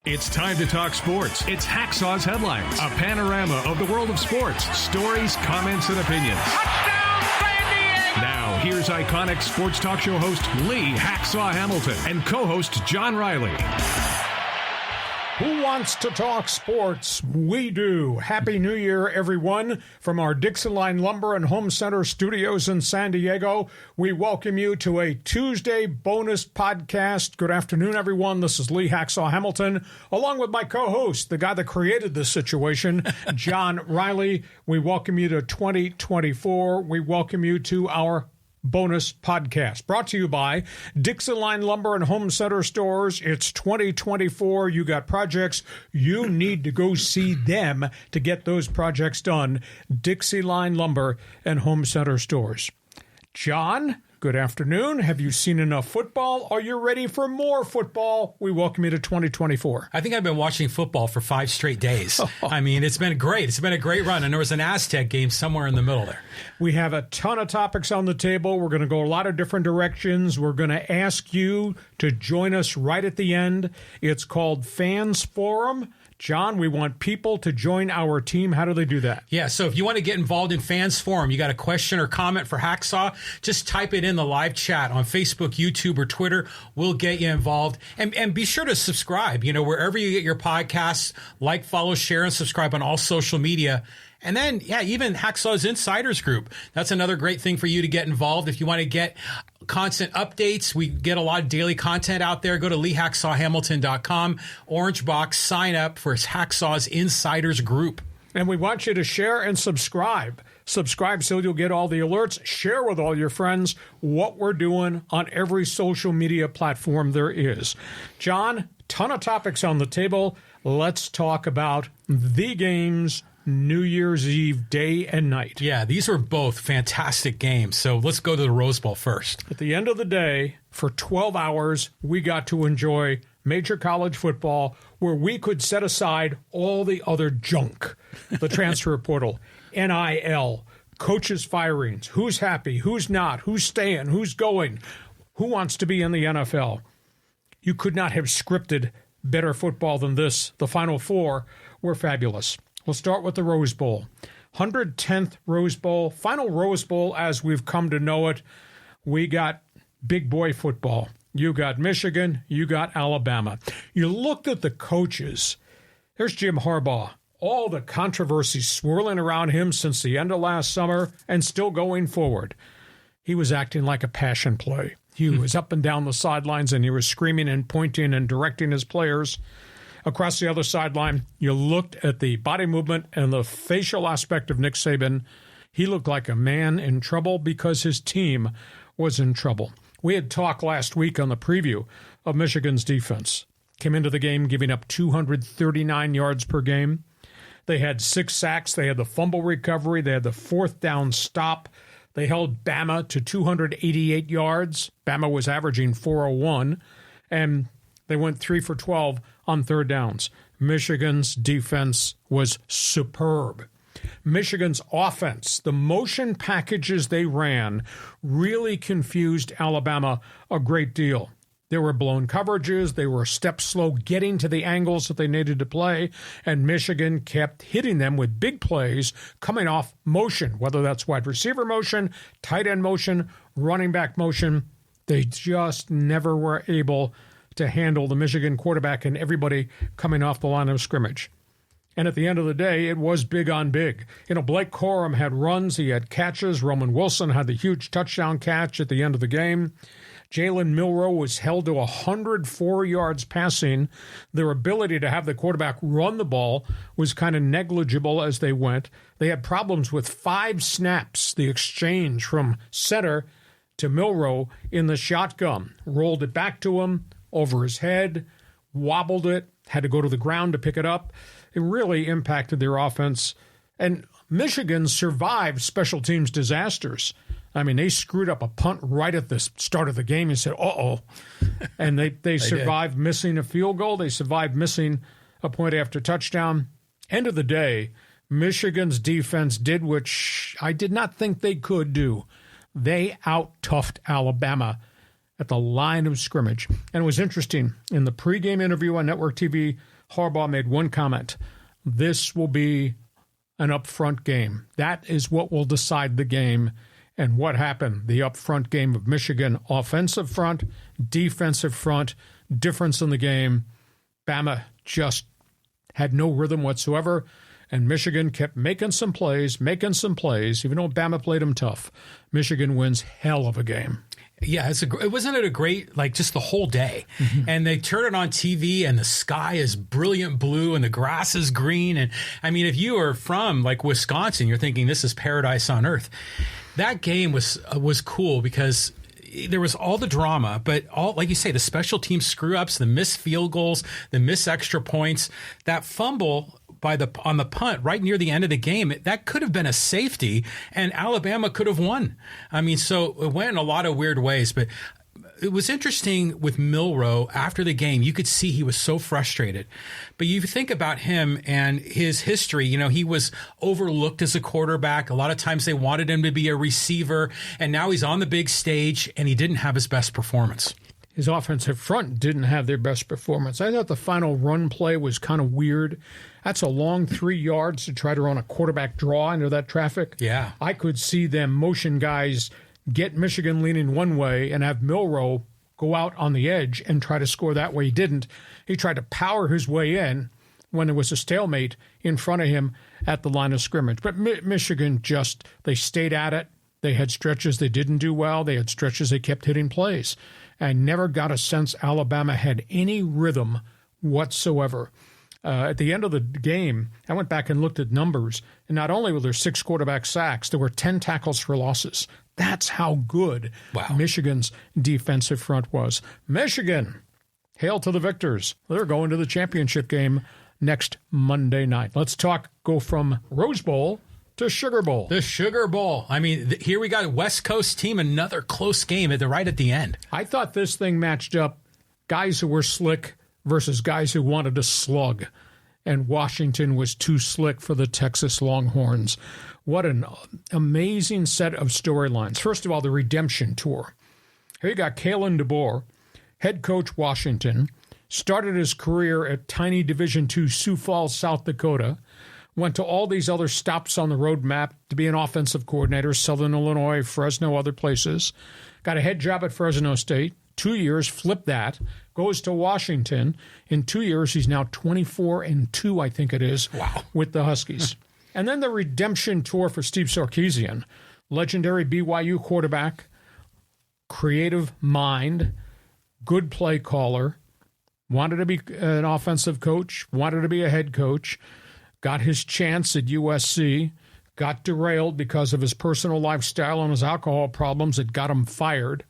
It's time to talk sports. It's Hacksaw's Headlines, a panorama of the world of sports, stories, comments, and opinions. Touchdown, San Diego! Now, here's iconic sports talk show host Lee Hacksaw Hamilton and co-host John Riley. Who wants to talk sports? We do. Happy New Year, everyone. From our DIXIELINE Lumber and Home Center studios in San Diego, we welcome you to a Tuesday bonus podcast. Good afternoon, everyone. This is Lee Hacksaw Hamilton, along with my co-host, the guy that created this situation, John Riley. We welcome you to 2024. We welcome you to our bonus podcast brought to you by DIXIELINE Lumber and Home Center stores. It's 2024. You got projects. You need to go see them to get those projects done. DIXIELINE Lumber and Home Center stores. John, good afternoon. Have you seen enough football? Are you ready for more football? We welcome you to 2024. I think I've been watching football for 5 straight days. I mean, it's been great. It's been a great run. And there was an Aztec game somewhere in the middle there. We have a ton of topics on the table. We're going to go a lot of different directions. We're going to ask you to join us right at the end. It's called Fans Forum. John, we want people to join our team. How do they do that? Yeah, so if you want to get involved in Fans Forum, you got a question or comment for Hacksaw, just type it in the live chat on Facebook, YouTube, or Twitter. We'll get you involved. And be sure to subscribe, wherever you get your podcasts. Like, follow, share, and subscribe on all social media. And then, even Hacksaw's Insiders Group. That's another great thing for you to get involved. If you want to get constant updates, we get a lot of daily content out there. Go to LeeHacksawHamilton.com. Orange box, sign up for Hacksaw's Insiders Group. And we want you to share and subscribe. Subscribe so you'll get all the alerts. Share with all your friends what we're doing on every social media platform there is. John, ton of topics on the table. Let's talk about the games New Year's Eve, day and night. Yeah, these were both fantastic games. So let's go to the Rose Bowl first. At the end of the day, for 12 hours, we got to enjoy major college football where we could set aside all the other junk. The transfer portal, NIL, coaches' firings, who's happy, who's not, who's staying, who's going, who wants to be in the NFL. You could not have scripted better football than this. The Final Four were fabulous. We'll start with the Rose Bowl. 110th Rose Bowl, final Rose Bowl as we've come to know it. We got big boy football. You got Michigan, you got Alabama. You looked at the coaches. There's Jim Harbaugh. All the controversy swirling around him since the end of last summer and still going forward. He was acting like a passion play. He was up and down the sidelines and he was screaming and pointing and directing his players. Across the other sideline, you looked at the body movement and the facial aspect of Nick Saban. He looked like a man in trouble because his team was in trouble. We had talked last week on the preview of Michigan's defense. Came into the game giving up 239 yards per game. They had 6 sacks. They had the fumble recovery. They had the 4th down stop. They held Bama to 288 yards. Bama was averaging 401. And they went 3 for 12 on 3rd downs. Michigan's defense was superb. Michigan's offense, the motion packages they ran, really confused Alabama a great deal. There were blown coverages. They were steps slow getting to the angles that they needed to play, and Michigan kept hitting them with big plays coming off motion, whether that's wide receiver motion, tight end motion, running back motion. They just never were able to handle the Michigan quarterback and everybody coming off the line of scrimmage. And at the end of the day, it was big on big. Blake Corum had runs, he had catches. Roman Wilson had the huge touchdown catch at the end of the game. Jalen Milroe was held to 104 yards passing. Their ability to have the quarterback run the ball was kind of negligible as they went. They had problems with 5 snaps, the exchange from center to Milroe in the shotgun. Rolled it back to him, over his head, wobbled it, had to go to the ground to pick it up. It really impacted their offense. And Michigan survived special teams disasters. I mean, they screwed up a punt right at the start of the game and said, uh-oh. And they survived missing a field goal. They survived missing a point after touchdown. End of the day, Michigan's defense did which I did not think they could do. They out-toughed Alabama at the line of scrimmage. And it was interesting. In the pregame interview on Network TV Harbaugh made one comment. This will be an up-front game. That is what will decide the game. And what happened? The up-front game of Michigan, offensive front, defensive front, difference in the game. Bama just had no rhythm whatsoever, and Michigan kept making some plays, even though Bama played them tough. Michigan wins hell of a game. Yeah, wasn't it a great, like, just the whole day? Mm-hmm. And they turn it on TV, and the sky is brilliant blue, and the grass is green. And, I mean, if you are from, like, Wisconsin, you're thinking this is paradise on earth. That game was cool because there was all the drama, but all, like you say, the special team screw-ups, the missed field goals, the missed extra points, that fumble on the punt right near the end of the game, that could have been a safety, and Alabama could have won. I mean, so it went in a lot of weird ways, but it was interesting with Milroe after the game. You could see he was so frustrated. But you think about him and his history. You know, he was overlooked as a quarterback. A lot of times they wanted him to be a receiver, and now he's on the big stage, and he didn't have his best performance. His offensive front didn't have their best performance. I thought the final run play was kind of weird. That's a long 3 yards to try to run a quarterback draw into that traffic. Yeah. I could see them motion guys get Michigan leaning one way and have Milroe go out on the edge and try to score that way. He didn't. He tried to power his way in when there was a stalemate in front of him at the line of scrimmage. But Michigan they stayed at it. They had stretches they didn't do well. They had stretches they kept hitting plays. I never got a sense Alabama had any rhythm whatsoever. At the end of the game, I went back and looked at numbers, and not only were there 6 quarterback sacks, there were 10 tackles for losses. That's how good Michigan's defensive front was. Michigan, hail to the victors. They're going to the championship game next Monday night. Let's go from Rose Bowl to Sugar Bowl. The Sugar Bowl. I mean, here we got a West Coast team, another close game right at the end. I thought this thing matched up guys who were slick versus guys who wanted to slug. And Washington was too slick for the Texas Longhorns. What an amazing set of storylines. First of all, the redemption tour. Here you got Kalen DeBoer, head coach Washington, started his career at tiny Division II Sioux Falls, South Dakota, went to all these other stops on the road map to be an offensive coordinator, Southern Illinois, Fresno, other places. Got a head job at Fresno State, 2 years, flipped that, goes to Washington. In 2 years, he's now 24-2, I think it is, with the Huskies. And then the redemption tour for Steve Sarkisian, legendary BYU quarterback, creative mind, good play caller, wanted to be an offensive coach, wanted to be a head coach, got his chance at USC, got derailed because of his personal lifestyle and his alcohol problems that got him fired.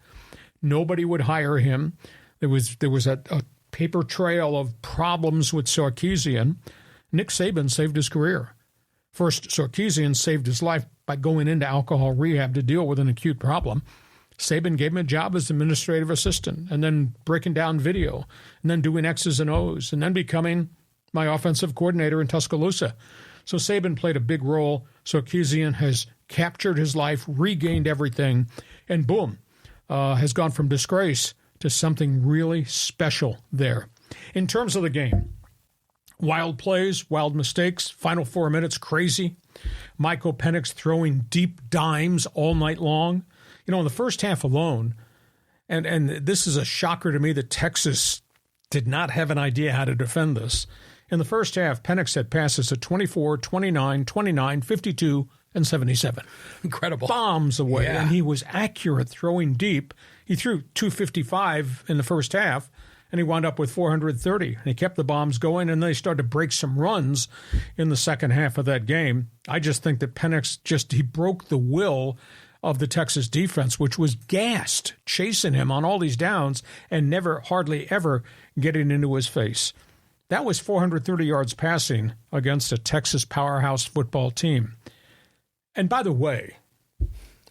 Nobody would hire him. There was a paper trail of problems with Sarkisian. Nick Saban saved his career. First, Sarkisian saved his life by going into alcohol rehab to deal with an acute problem. Saban gave him a job as administrative assistant, and then breaking down video, and then doing X's and O's, and then becoming my offensive coordinator in Tuscaloosa. So Saban played a big role. Sarkisian has captured his life, regained everything, and boom, has gone from disgrace to something really special there. In terms of the game, wild plays, wild mistakes, final 4 minutes, crazy. Michael Penix throwing deep dimes all night long. You know, in the first half alone, and this is a shocker to me that Texas did not have an idea how to defend this. In the first half, Penix had passes at 24, 29, 29, 52, and 77. Incredible. Bombs away, and he was accurate throwing deep. He threw 255 in the first half, and he wound up with 430. And he kept the bombs going, and they started to break some runs in the second half of that game. I just think that Penix he broke the will of the Texas defense, which was gassed, chasing him on all these downs and never, hardly ever getting into his face. That was 430 yards passing against a Texas powerhouse football team. And by the way,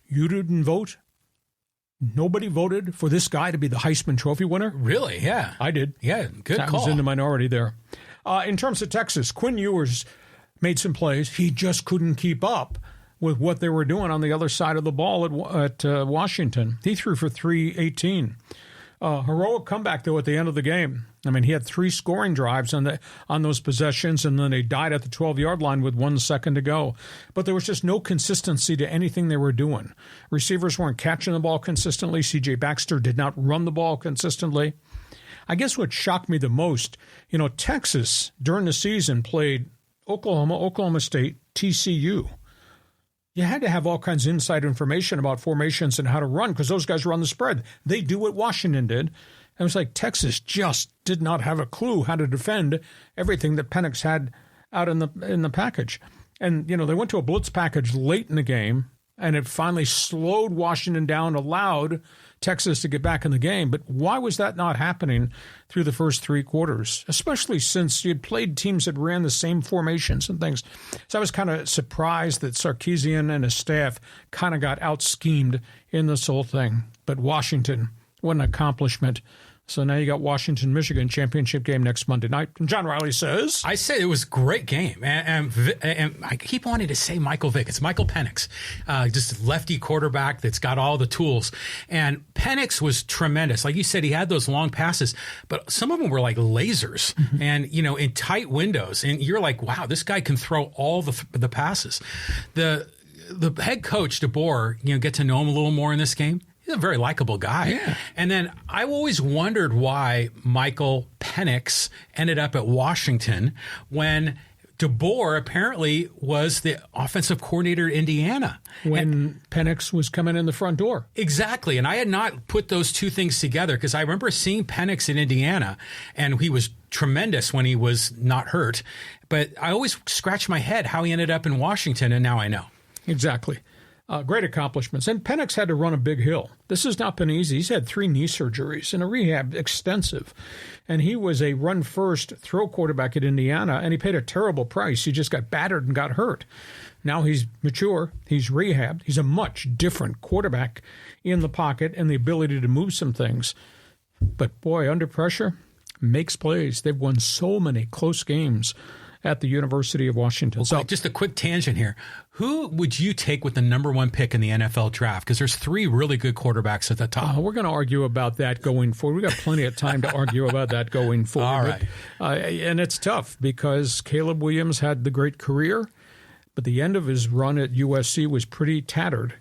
you didn't vote? Nobody voted for this guy to be the Heisman Trophy winner? Really? Yeah. I did. Yeah, good call. I was in the minority there. In terms of Texas, Quinn Ewers made some plays. He just couldn't keep up with what they were doing on the other side of the ball at Washington. He threw for 318. Heroic comeback, though, at the end of the game. I mean, he had 3 scoring drives on those possessions, and then they died at the 12-yard line with 1 second to go. But there was just no consistency to anything they were doing. Receivers weren't catching the ball consistently. C.J. Baxter did not run the ball consistently. I guess what shocked me the most, Texas during the season played Oklahoma State, TCU. You had to have all kinds of inside information about formations and how to run because those guys run the spread. They do what Washington did. And it was like Texas just did not have a clue how to defend everything that Penix had out in the package. And, they went to a blitz package late in the game, and it finally slowed Washington down, allowed Texas to get back in the game. But why was that not happening through the first 3 quarters, especially since you had played teams that ran the same formations and things? So I was kind of surprised that Sarkisian and his staff kind of got out-schemed in this whole thing. But Washington, what an accomplishment. So now you got Washington-Michigan championship game next Monday night. And John Riley says... I say it was a great game. And I keep wanting to say Michael Vick. It's Michael Penix, just lefty quarterback that's got all the tools. And Penix was tremendous. Like you said, he had those long passes, but some of them were like lasers and, in tight windows. And you're like, wow, this guy can throw all the passes. The head coach, DeBoer, get to know him a little more in this game. He's a very likable guy. Yeah. And then I always wondered why Michael Penix ended up at Washington when DeBoer apparently was the offensive coordinator at Indiana. When Penix was coming in the front door. Exactly. And I had not put those two things together because I remember seeing Penix in Indiana, and he was tremendous when he was not hurt. But I always scratched my head how he ended up in Washington, and now I know. Exactly. Great accomplishments. And Penix had to run a big hill. This has not been easy. He's had 3 knee surgeries and a rehab extensive. And he was a run-first throw quarterback at Indiana, and he paid a terrible price. He just got battered and got hurt. Now he's mature. He's rehabbed. He's a much different quarterback in the pocket and the ability to move some things. But, boy, under pressure, makes plays. They've won so many close games at the University of Washington. So, just a quick tangent here. Who would you take with the number 1 pick in the NFL draft? Because there's 3 really good quarterbacks at the top. We're going to argue about that going forward. We've got plenty of time to argue about that going forward. All right. And it's tough because Caleb Williams had the great career, but the end of his run at USC was pretty tattered.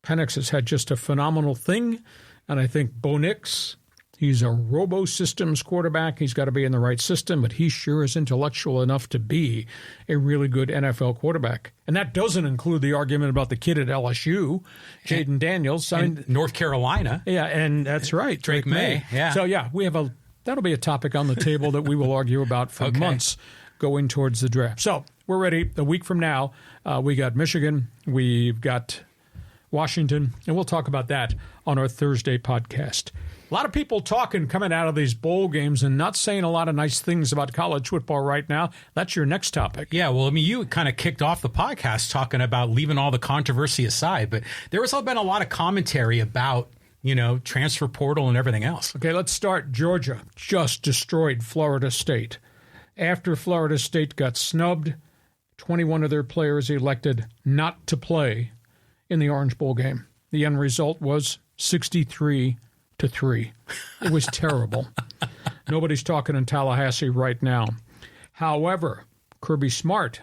Penix has had just a phenomenal thing, and I think Bo Nix, he's a robo-systems quarterback. He's got to be in the right system, but he sure is intellectual enough to be a really good NFL quarterback. And that doesn't include the argument about the kid at LSU, Jaden Daniels. And North Carolina. Yeah, and that's right. Drake May. Yeah. So, we have that'll be a topic on the table that we will argue about for months going towards the draft. So we're ready. A week from now, we got Michigan. We've got Washington, and we'll talk about that on our Thursday podcast. A lot of people talking coming out of these bowl games and not saying a lot of nice things about college football right now. That's your next topic. Yeah, well, I mean, you kind of kicked off the podcast talking about leaving all the controversy aside, but there has been a lot of commentary about, transfer portal and everything else. Okay, let's start. Georgia just destroyed Florida State. After Florida State got snubbed, 21 of their players elected not to play in the Orange Bowl game. The end result was 63-3. It was terrible. Nobody's talking in Tallahassee right now. However, Kirby Smart,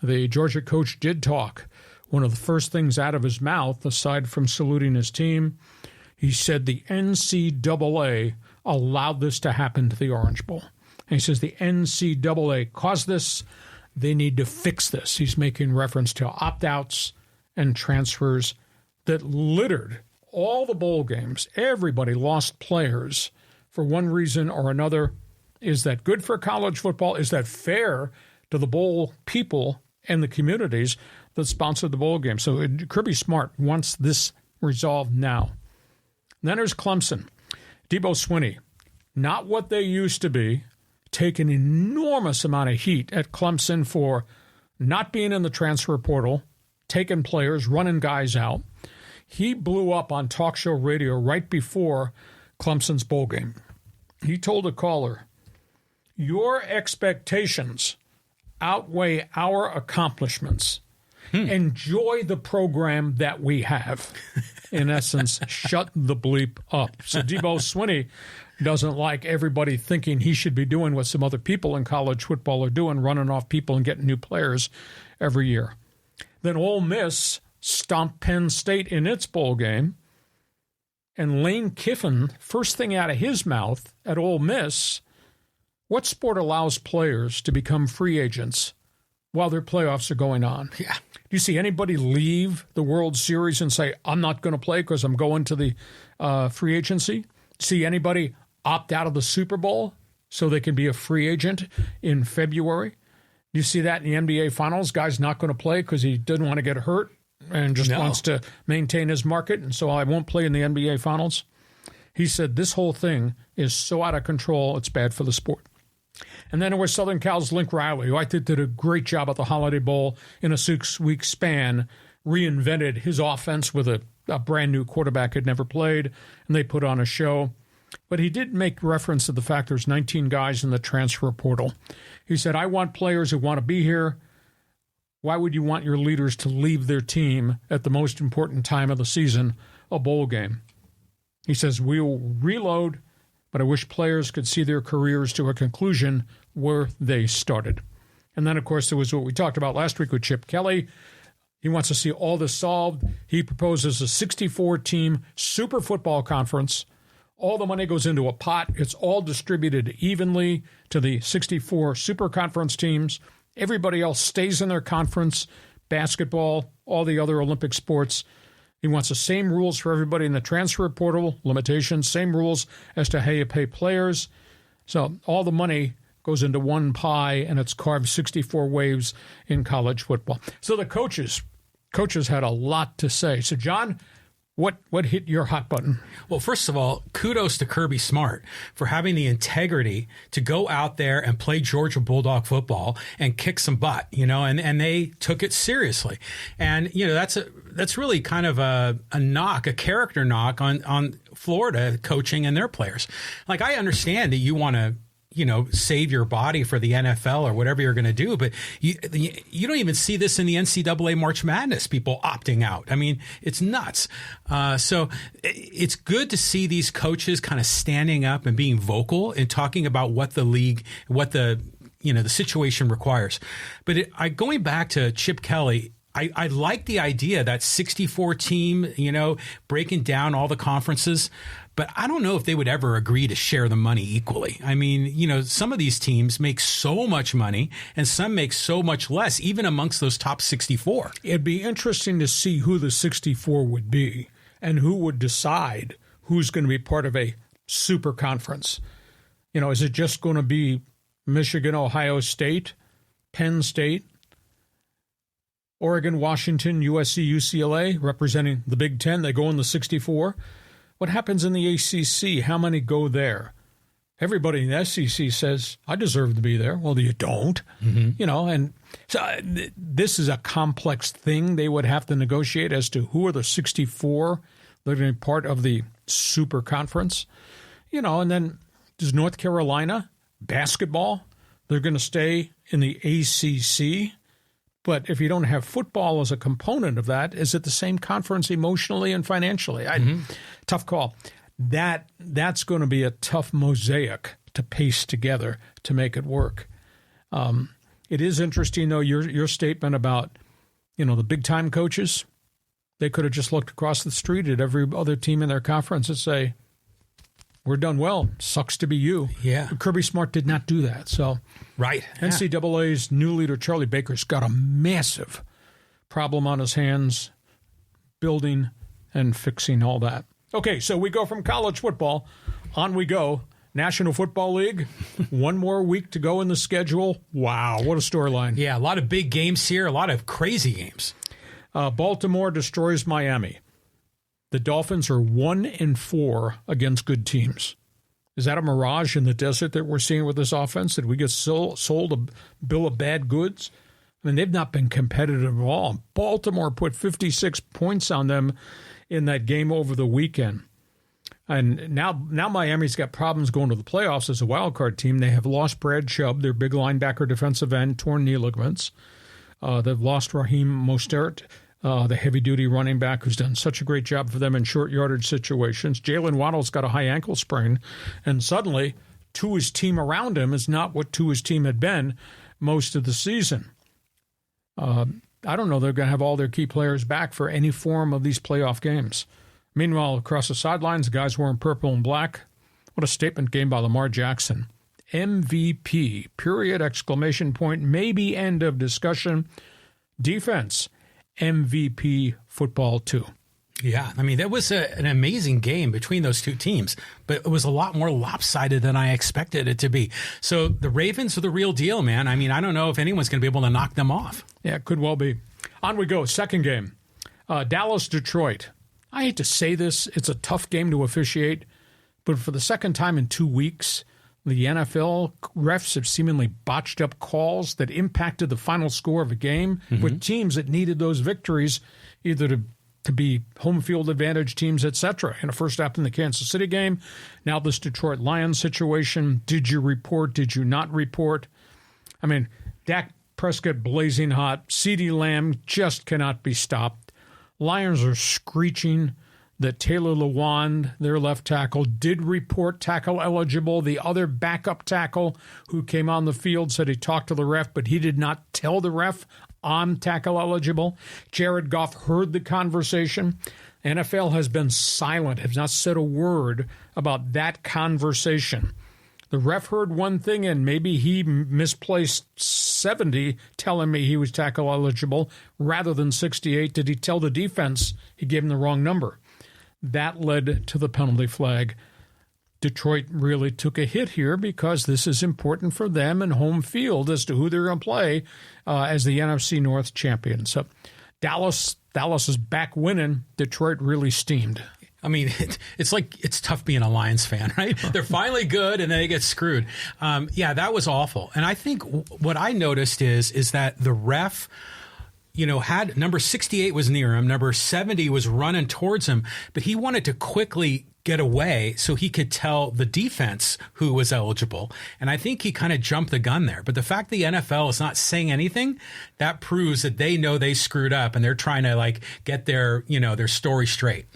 the Georgia coach, did talk. One of the first things out of his mouth, aside from saluting his team, he said the NCAA allowed this to happen to the Orange Bowl. And he says the NCAA caused this. They need to fix this. He's making reference to opt-outs and transfers that littered all the bowl games. Everybody lost players for one reason or another. Is that good for college football? Is that fair to the bowl people and the communities that sponsored the bowl game? So Kirby Smart wants this resolved now. Then there's Clemson. Debo Swinney, not what they used to be, take an enormous amount of heat at Clemson for not being in the transfer portal, taking players, running guys out. He blew up on talk show radio right before Clemson's bowl game. He told a caller, your expectations outweigh our accomplishments. Enjoy the program that we have. in essence, shut the bleep up. So Debo Swinney doesn't like everybody thinking he should be doing what some other people in college football are doing, running off people and getting new players every year. Then Ole Miss stomped Penn State in its bowl game. And Lane Kiffin, first thing out of his mouth at Ole Miss, what sport allows players to become free agents while their playoffs are going on? Yeah. Do you see anybody leave the World Series and say, I'm not going to play because I'm going to the free agency? See anybody opt out of the Super Bowl so they can be a free agent in February? Do you see that in the NBA Finals? Guy's not going to play because he didn't want to get hurt and just wants to maintain his market, and so I won't play in the NBA Finals. He said this whole thing is so out of control, it's bad for the sport. And then there was Southern Cal's Link Riley, who I think did a great job at the Holiday Bowl in a 6-week span, reinvented his offense with a brand new quarterback who'd never played, and they put on a show. But he did make reference to the fact there's 19 guys in the transfer portal. He said, I want players who want to be here. Why would you want your leaders to leave their team at the most important time of the season, a bowl game? He says, we'll reload, but I wish players could see their careers to a conclusion where they started. And then, of course, there was what we talked about last week with Chip Kelly. He wants to see all this solved. He proposes a 64-team super football conference. All the money goes into a pot. It's all distributed evenly to the 64 super conference teams. Everybody else stays in their conference, basketball, all the other Olympic sports. He wants the same rules for everybody in the transfer portal, limitations, same rules as to how you pay players. So all the money goes into one pie, and it's carved 64 waves in college football. So the coaches had a lot to say. So, John, what hit your hot button? Well, first of all, kudos to Kirby Smart for having the integrity to go out there and play Georgia Bulldog football and kick some butt, and they took it seriously. And, that's really kind of a character knock on Florida coaching and their players. Like, I understand that you want to, save your body for the NFL or whatever you're going to do. But you don't even see this in the NCAA March Madness, people opting out. I mean, it's nuts. So it's good to see these coaches kind of standing up and being vocal and talking about what the league, what the situation requires. But going back to Chip Kelly, I like the idea that 64 team, breaking down all the conferences. But I don't know if they would ever agree to share the money equally. I mean, some of these teams make so much money and some make so much less, even amongst those top 64. It'd be interesting to see who the 64 would be and who would decide who's going to be part of a super conference. Is it just going to be Michigan, Ohio State, Penn State, Oregon, Washington, USC, UCLA, representing the Big Ten? They go in the 64. What happens in the ACC? How many go there? Everybody in the SEC says, I deserve to be there. Well, you don't. Mm-hmm. And so this is a complex thing they would have to negotiate as to who are the 64 that are going to be part of the super conference. And then does North Carolina basketball, they're going to stay in the ACC. But if you don't have football as a component of that, is it the same conference emotionally and financially? Tough call. That's going to be a tough mosaic to paste together to make it work. It is interesting, though, your statement about, the big-time coaches. They could have just looked across the street at every other team in their conference and say, we're done well. Sucks to be you. Yeah. But Kirby Smart did not do that. So, right. NCAA's new leader, Charlie Baker's got a massive problem on his hands, building and fixing all that. Okay, so we go from college football, on we go. National Football League, one more week to go in the schedule. Wow, what a storyline. Yeah, a lot of big games here, a lot of crazy games. Baltimore destroys Miami. The Dolphins are 1-4 against good teams. Is that a mirage in the desert that we're seeing with this offense? Did we get sold a bill of bad goods? I mean, they've not been competitive at all. Baltimore put 56 points on them in that game over the weekend. And now Miami's got problems going to the playoffs as a wild card team. They have lost Brad Chubb, their big linebacker defensive end, torn knee ligaments. They've lost Raheem Mostert. the heavy-duty running back who's done such a great job for them in short yardage situations. Jalen Waddle's got a high ankle sprain, and suddenly Tua's team around him is not what Tua's team had been most of the season. I don't know they're going to have all their key players back for any form of these playoff games. Meanwhile, across the sidelines, the guys wearing purple and black. What a statement game by Lamar Jackson. MVP, period, exclamation point, maybe end of discussion. Defense, MVP football too. Yeah, I mean, that was an amazing game between those two teams, but it was a lot more lopsided than I expected it to be. So the Ravens are the real deal, man. I mean, I don't know if anyone's going to be able to knock them off. Yeah, it could well be. On we go. Second game, Dallas-Detroit. I hate to say this. It's a tough game to officiate, but for the second time in 2 weeks, the NFL refs have seemingly botched up calls that impacted the final score of a game with teams that needed those victories, either to be home field advantage teams, etc. In the first half in the Kansas City game, now this Detroit Lions situation. Did you report? Did you not report? I mean, Dak Prescott blazing hot. CeeDee Lamb just cannot be stopped. Lions are screeching that Taylor Lewan, their left tackle, did report tackle eligible. The other backup tackle who came on the field said he talked to the ref, but he did not tell the ref I'm tackle eligible. Jared Goff heard the conversation. NFL has been silent, has not said a word about that conversation. The ref heard one thing, and maybe he misplaced 70, telling me he was tackle eligible rather than 68. Did he tell the defense he gave him the wrong number? That led to the penalty flag. Detroit really took a hit here because this is important for them and home field as to who they're going to play as the NFC North champions. So Dallas is back winning. Detroit really steamed. I mean, it's like it's tough being a Lions fan, right? They're finally good, and then they get screwed. Yeah, that was awful. And I think what I noticed is that the ref, had number 68 was near him, number 70 was running towards him, but he wanted to quickly get away so he could tell the defense who was eligible. And I think he kind of jumped the gun there. But the fact the NFL is not saying anything, that proves that they know they screwed up and they're trying to get their story straight.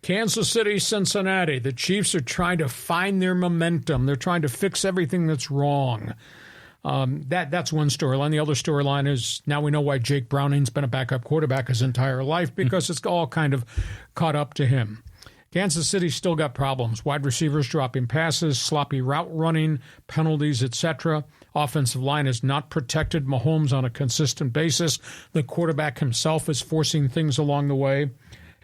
Kansas City, Cincinnati. The Chiefs are trying to find their momentum. They're trying to fix everything that's wrong. That's one storyline. The other storyline is now we know why Jake Browning's been a backup quarterback his entire life, because it's all kind of caught up to him. Kansas City still got problems. Wide receivers dropping passes, sloppy route running, penalties, etc. Offensive line has not protected Mahomes on a consistent basis. The quarterback himself is forcing things along the way.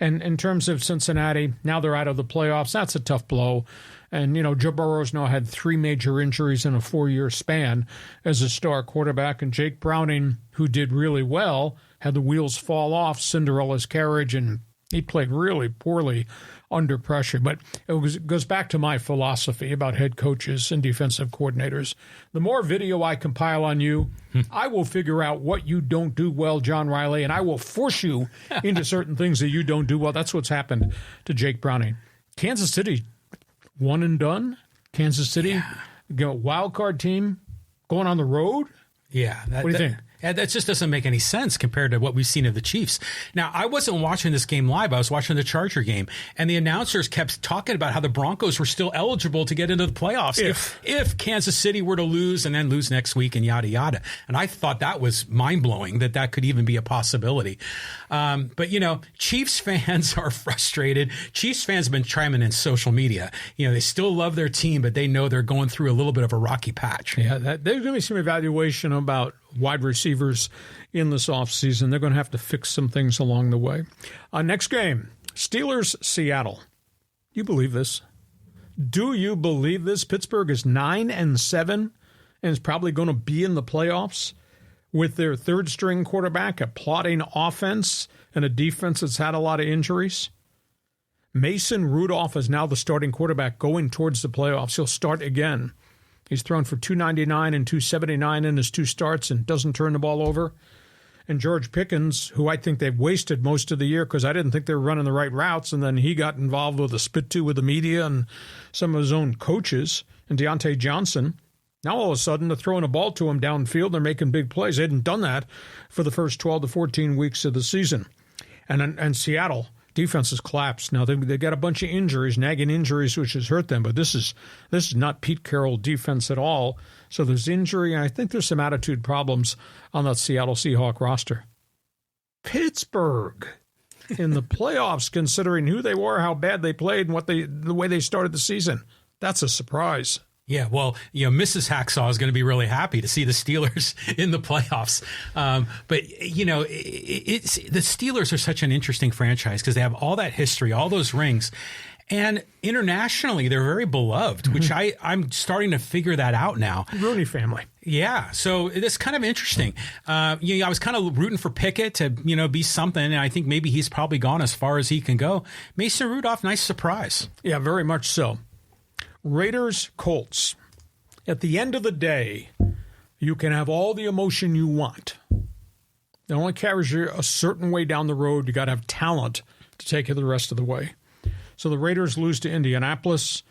And in terms of Cincinnati, now they're out of the playoffs. That's a tough blow. And, Joe Burrow's now had 3 major injuries in a 4-year span as a star quarterback. And Jake Browning, who did really well, had the wheels fall off Cinderella's carriage, and he played really poorly under pressure. But it goes back to my philosophy about head coaches and defensive coordinators. The more video I compile on you, I will figure out what you don't do well, John Riley, and I will force you into certain things that you don't do well. That's what's happened to Jake Browning. Kansas City, one and done. Kansas City, wild card team going on the road. Yeah. What do you think? That just doesn't make any sense compared to what we've seen of the Chiefs. Now, I wasn't watching this game live. I was watching the Charger game, and the announcers kept talking about how the Broncos were still eligible to get into the playoffs if Kansas City were to lose and then lose next week and yada, yada. And I thought that was mind-blowing that could even be a possibility. But, Chiefs fans are frustrated. Chiefs fans have been chiming in social media. They still love their team, but they know they're going through a little bit of a rocky patch. Yeah, there's going to be some evaluation about wide receivers in this offseason. They're going to have to fix some things along the way. Next game, Steelers-Seattle. You believe this? Do you believe this? Pittsburgh is 9-7 and is probably going to be in the playoffs with their third-string quarterback, a plodding offense, and a defense that's had a lot of injuries. Mason Rudolph is now the starting quarterback going towards the playoffs. He'll start again. He's thrown for 299 and 279 in his 2 starts and doesn't turn the ball over. And George Pickens, who I think they've wasted most of the year because I didn't think they were running the right routes, and then he got involved with a spit-to with the media and some of his own coaches. And Deontay Johnson, now all of a sudden they're throwing a ball to him downfield. They're making big plays. They hadn't done that for the first 12 to 14 weeks of the season. And Seattle defense has collapsed. Now they got a bunch of injuries, nagging injuries, which has hurt them. But this is not Pete Carroll defense at all. So there's injury, and I think there's some attitude problems on that Seattle Seahawk roster. Pittsburgh in the playoffs, considering who they were, how bad they played, and the way they started the season. That's a surprise. Yeah, well, Mrs. Hacksaw is going to be really happy to see the Steelers in the playoffs. But the Steelers are such an interesting franchise because they have all that history, all those rings. And internationally, they're very beloved, which I'm starting to figure that out now. Rooney family. Yeah, so it's kind of interesting. I was kind of rooting for Pickett to, be something, and I think maybe he's probably gone as far as he can go. Mason Rudolph, nice surprise. Yeah, very much so. Raiders-Colts. At the end of the day, you can have all the emotion you want. It only carries you a certain way down the road. You got to have talent to take you the rest of the way. So the Raiders lose to Indianapolis.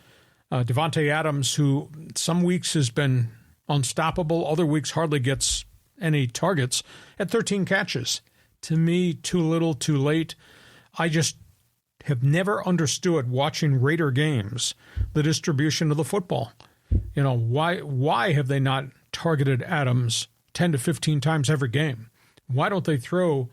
Devontae Adams, who some weeks has been unstoppable, other weeks hardly gets any targets, had 13 catches. To me, too little, too late. I just have never understood, watching Raider games, the distribution of the football. Why have they not targeted Adams 10 to 15 times every game? Why don't they throw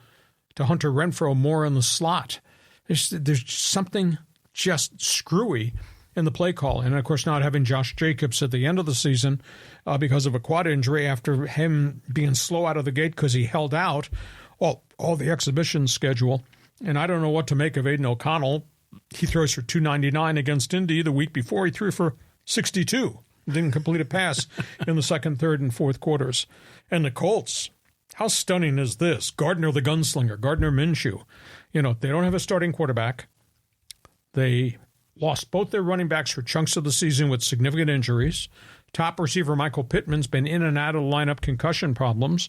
to Hunter Renfrow more in the slot? There's something just screwy in the play call. And, of course, not having Josh Jacobs at the end of the season because of a quad injury after him being slow out of the gate because he held out all the exhibition schedule. And I don't know what to make of Aiden O'Connell. He throws for 299 against Indy. The week before, he threw for 62. Didn't complete a pass in the second, third, and fourth quarters. And the Colts, how stunning is this? Gardner the gunslinger, Gardner Minshew. They don't have a starting quarterback. They lost both their running backs for chunks of the season with significant injuries. Top receiver Michael Pittman's been in and out of the lineup, concussion problems.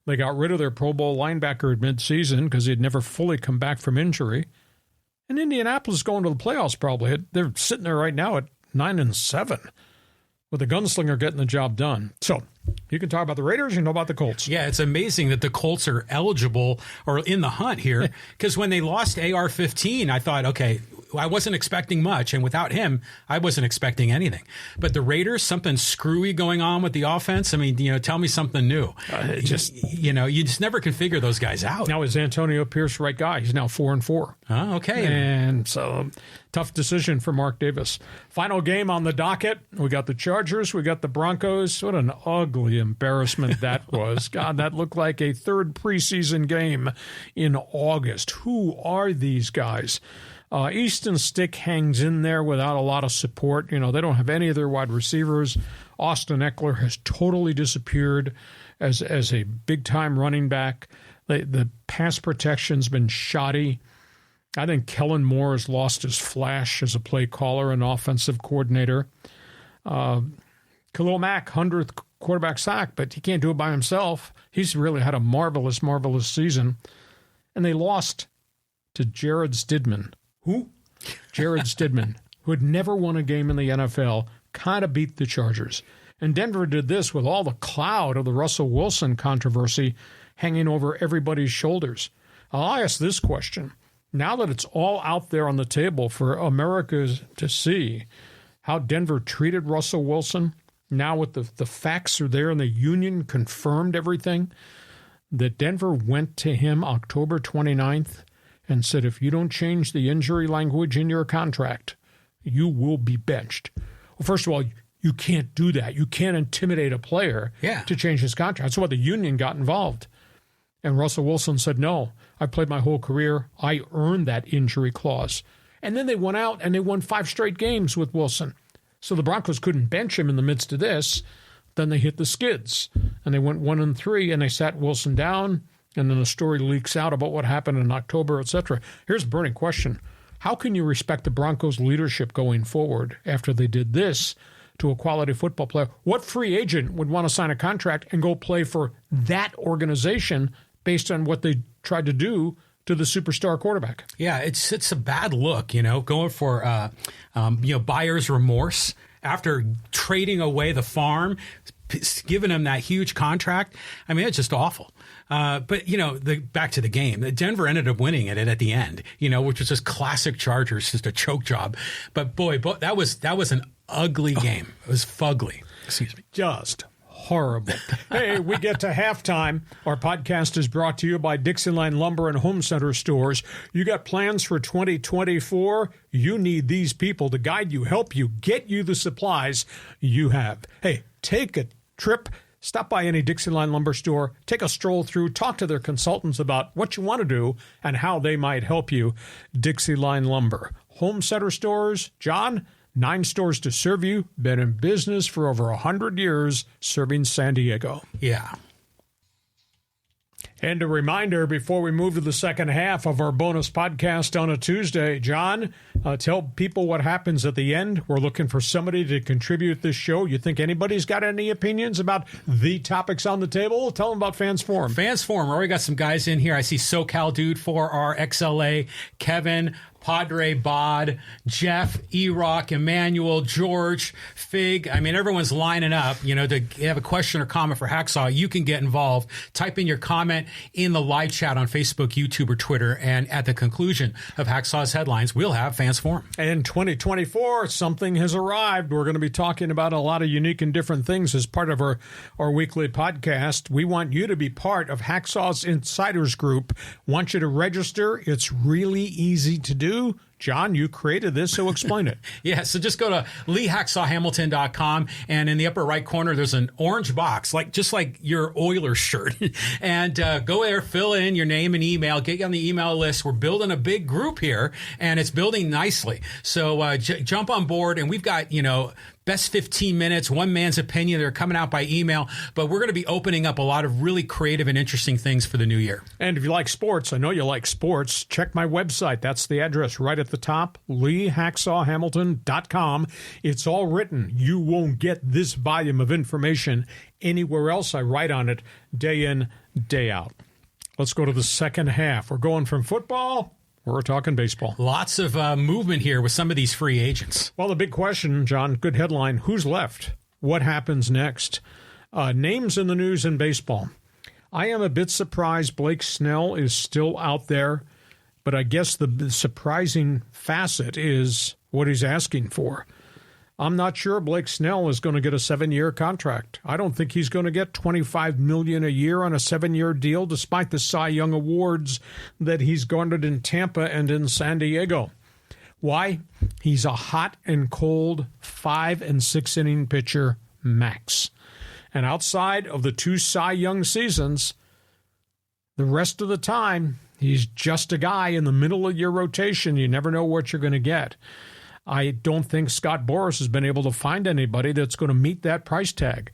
They got rid of their Pro Bowl linebacker at midseason because he'd never fully come back from injury. And Indianapolis is going to the playoffs probably. They're sitting there right now at 9-7 with the gunslinger getting the job done. So you can talk about the Raiders, you know about the Colts. Yeah, it's amazing that the Colts are eligible or in the hunt here because when they lost AR-15, I thought, okay, I wasn't expecting much, and without him, I wasn't expecting anything. But the Raiders, something screwy going on with the offense. I mean, tell me something new. You just never can figure those guys out. Now is Antonio Pierce the right guy? He's now 4-4. Oh, okay. And so tough decision for Mark Davis. Final game on the docket. We got the Chargers. We got the Broncos. What an ugly embarrassment that was. God, that looked like a third preseason game in August. Who are these guys? Easton Stick hangs in there without a lot of support. They don't have any of their wide receivers. Austin Eckler has totally disappeared as a big-time running back. The pass protection's been shoddy. I think Kellen Moore has lost his flash as a play caller and offensive coordinator. Khalil Mack, 100th quarterback sack, but he can't do it by himself. He's really had a marvelous, marvelous season. And they lost to Jared Stidham. Who? Jared Stidham, who had never won a game in the NFL, kind of beat the Chargers. And Denver did this with all the cloud of the Russell Wilson controversy hanging over everybody's shoulders. I'll ask this question. Now that it's all out there on the table for America to see how Denver treated Russell Wilson, now with the facts are there and the union confirmed everything, that Denver went to him October 29th and said, if you don't change the injury language in your contract, you will be benched. Well, first of all, you can't do that. You can't intimidate a player to change his contract. That's why the union got involved. And Russell Wilson said, no, I played my whole career. I earned that injury clause. And then they went out and they won 5 straight games with Wilson. So the Broncos couldn't bench him in the midst of this. Then they hit the skids. And they went 1-3, and they sat Wilson down. And then the story leaks out about what happened in October, etc. Here's the burning question. How can you respect the Broncos' leadership going forward after they did this to a quality football player? What free agent would want to sign a contract and go play for that organization based on what they tried to do to the superstar quarterback? Yeah, it's a bad look, going for buyer's remorse after trading away the farm, giving him that huge contract. I mean, it's just awful. But, back to the game. Denver ended up winning it at the end, which was just classic Chargers, just a choke job. But, boy, that was an ugly game. It was fugly. Excuse me. Just horrible. Hey, we get to halftime. Our podcast is brought to you by Dixieline Lumber and Home Center Stores. You got plans for 2024? You need these people to guide you, help you, get you the supplies you have. Hey, take a trip. Stop by any Dixieline Lumber store, take a stroll through, talk to their consultants about what you want to do and how they might help you. Dixieline Lumber. Home Center Stores, John, 9 stores to serve you. Been in business for over 100 years, serving San Diego. Yeah. And a reminder before we move to the second half of our bonus podcast on a Tuesday, John, tell people what happens at the end. We're looking for somebody to contribute this show. You think anybody's got any opinions about the topics on the table? Tell them about Fans Forum. Fans Forum. We already got some guys in here. I see SoCal Dude, 4R, XLA, Kevin, Padre Bod, Jeff, E-Rock, Emmanuel, George, Fig. I mean, everyone's lining up, to have a question or comment for Hacksaw. You can get involved. Type in your comment in the live chat on Facebook, YouTube, or Twitter. And at the conclusion of Hacksaw's headlines, we'll have Fans Forum. In 2024, something has arrived. We're going to be talking about a lot of unique and different things as part of our weekly podcast. We want you to be part of Hacksaw's Insiders Group. Want you to register. It's really easy to do. John, you created this, so explain it. Yeah, so just go to LeeHacksawHamilton.com, and in the upper right corner, there's an orange box, just like your Oilers shirt. And go there, fill in your name and email, get you on the email list. We're building a big group here, and it's building nicely. So jump on board, and we've got, best 15 minutes, one man's opinion. They're coming out by email, but we're going to be opening up a lot of really creative and interesting things for the new year. And if you like sports, I know you like sports, check my website. That's the address right at the top, LeeHacksawHamilton.com. It's all written. You won't get this volume of information anywhere else. I write on it day in, day out. Let's go to the second half. We're going from football. We're talking baseball. Lots of movement here with some of these free agents. Well, the big question, John, good headline, who's left? What happens next? Names in the news in baseball. I am a bit surprised Blake Snell is still out there, but I guess the surprising facet is what he's asking for. I'm not sure Blake Snell is going to get a 7-year contract. I don't think he's going to get $25 million a year on a 7-year deal, despite the Cy Young awards that he's garnered in Tampa and in San Diego. Why? He's a hot and cold 5- and 6-inning pitcher max. And outside of the 2 Cy Young seasons, the rest of the time, he's just a guy in the middle of your rotation. You never know what you're going to get. I don't think Scott Boras has been able to find anybody that's going to meet that price tag.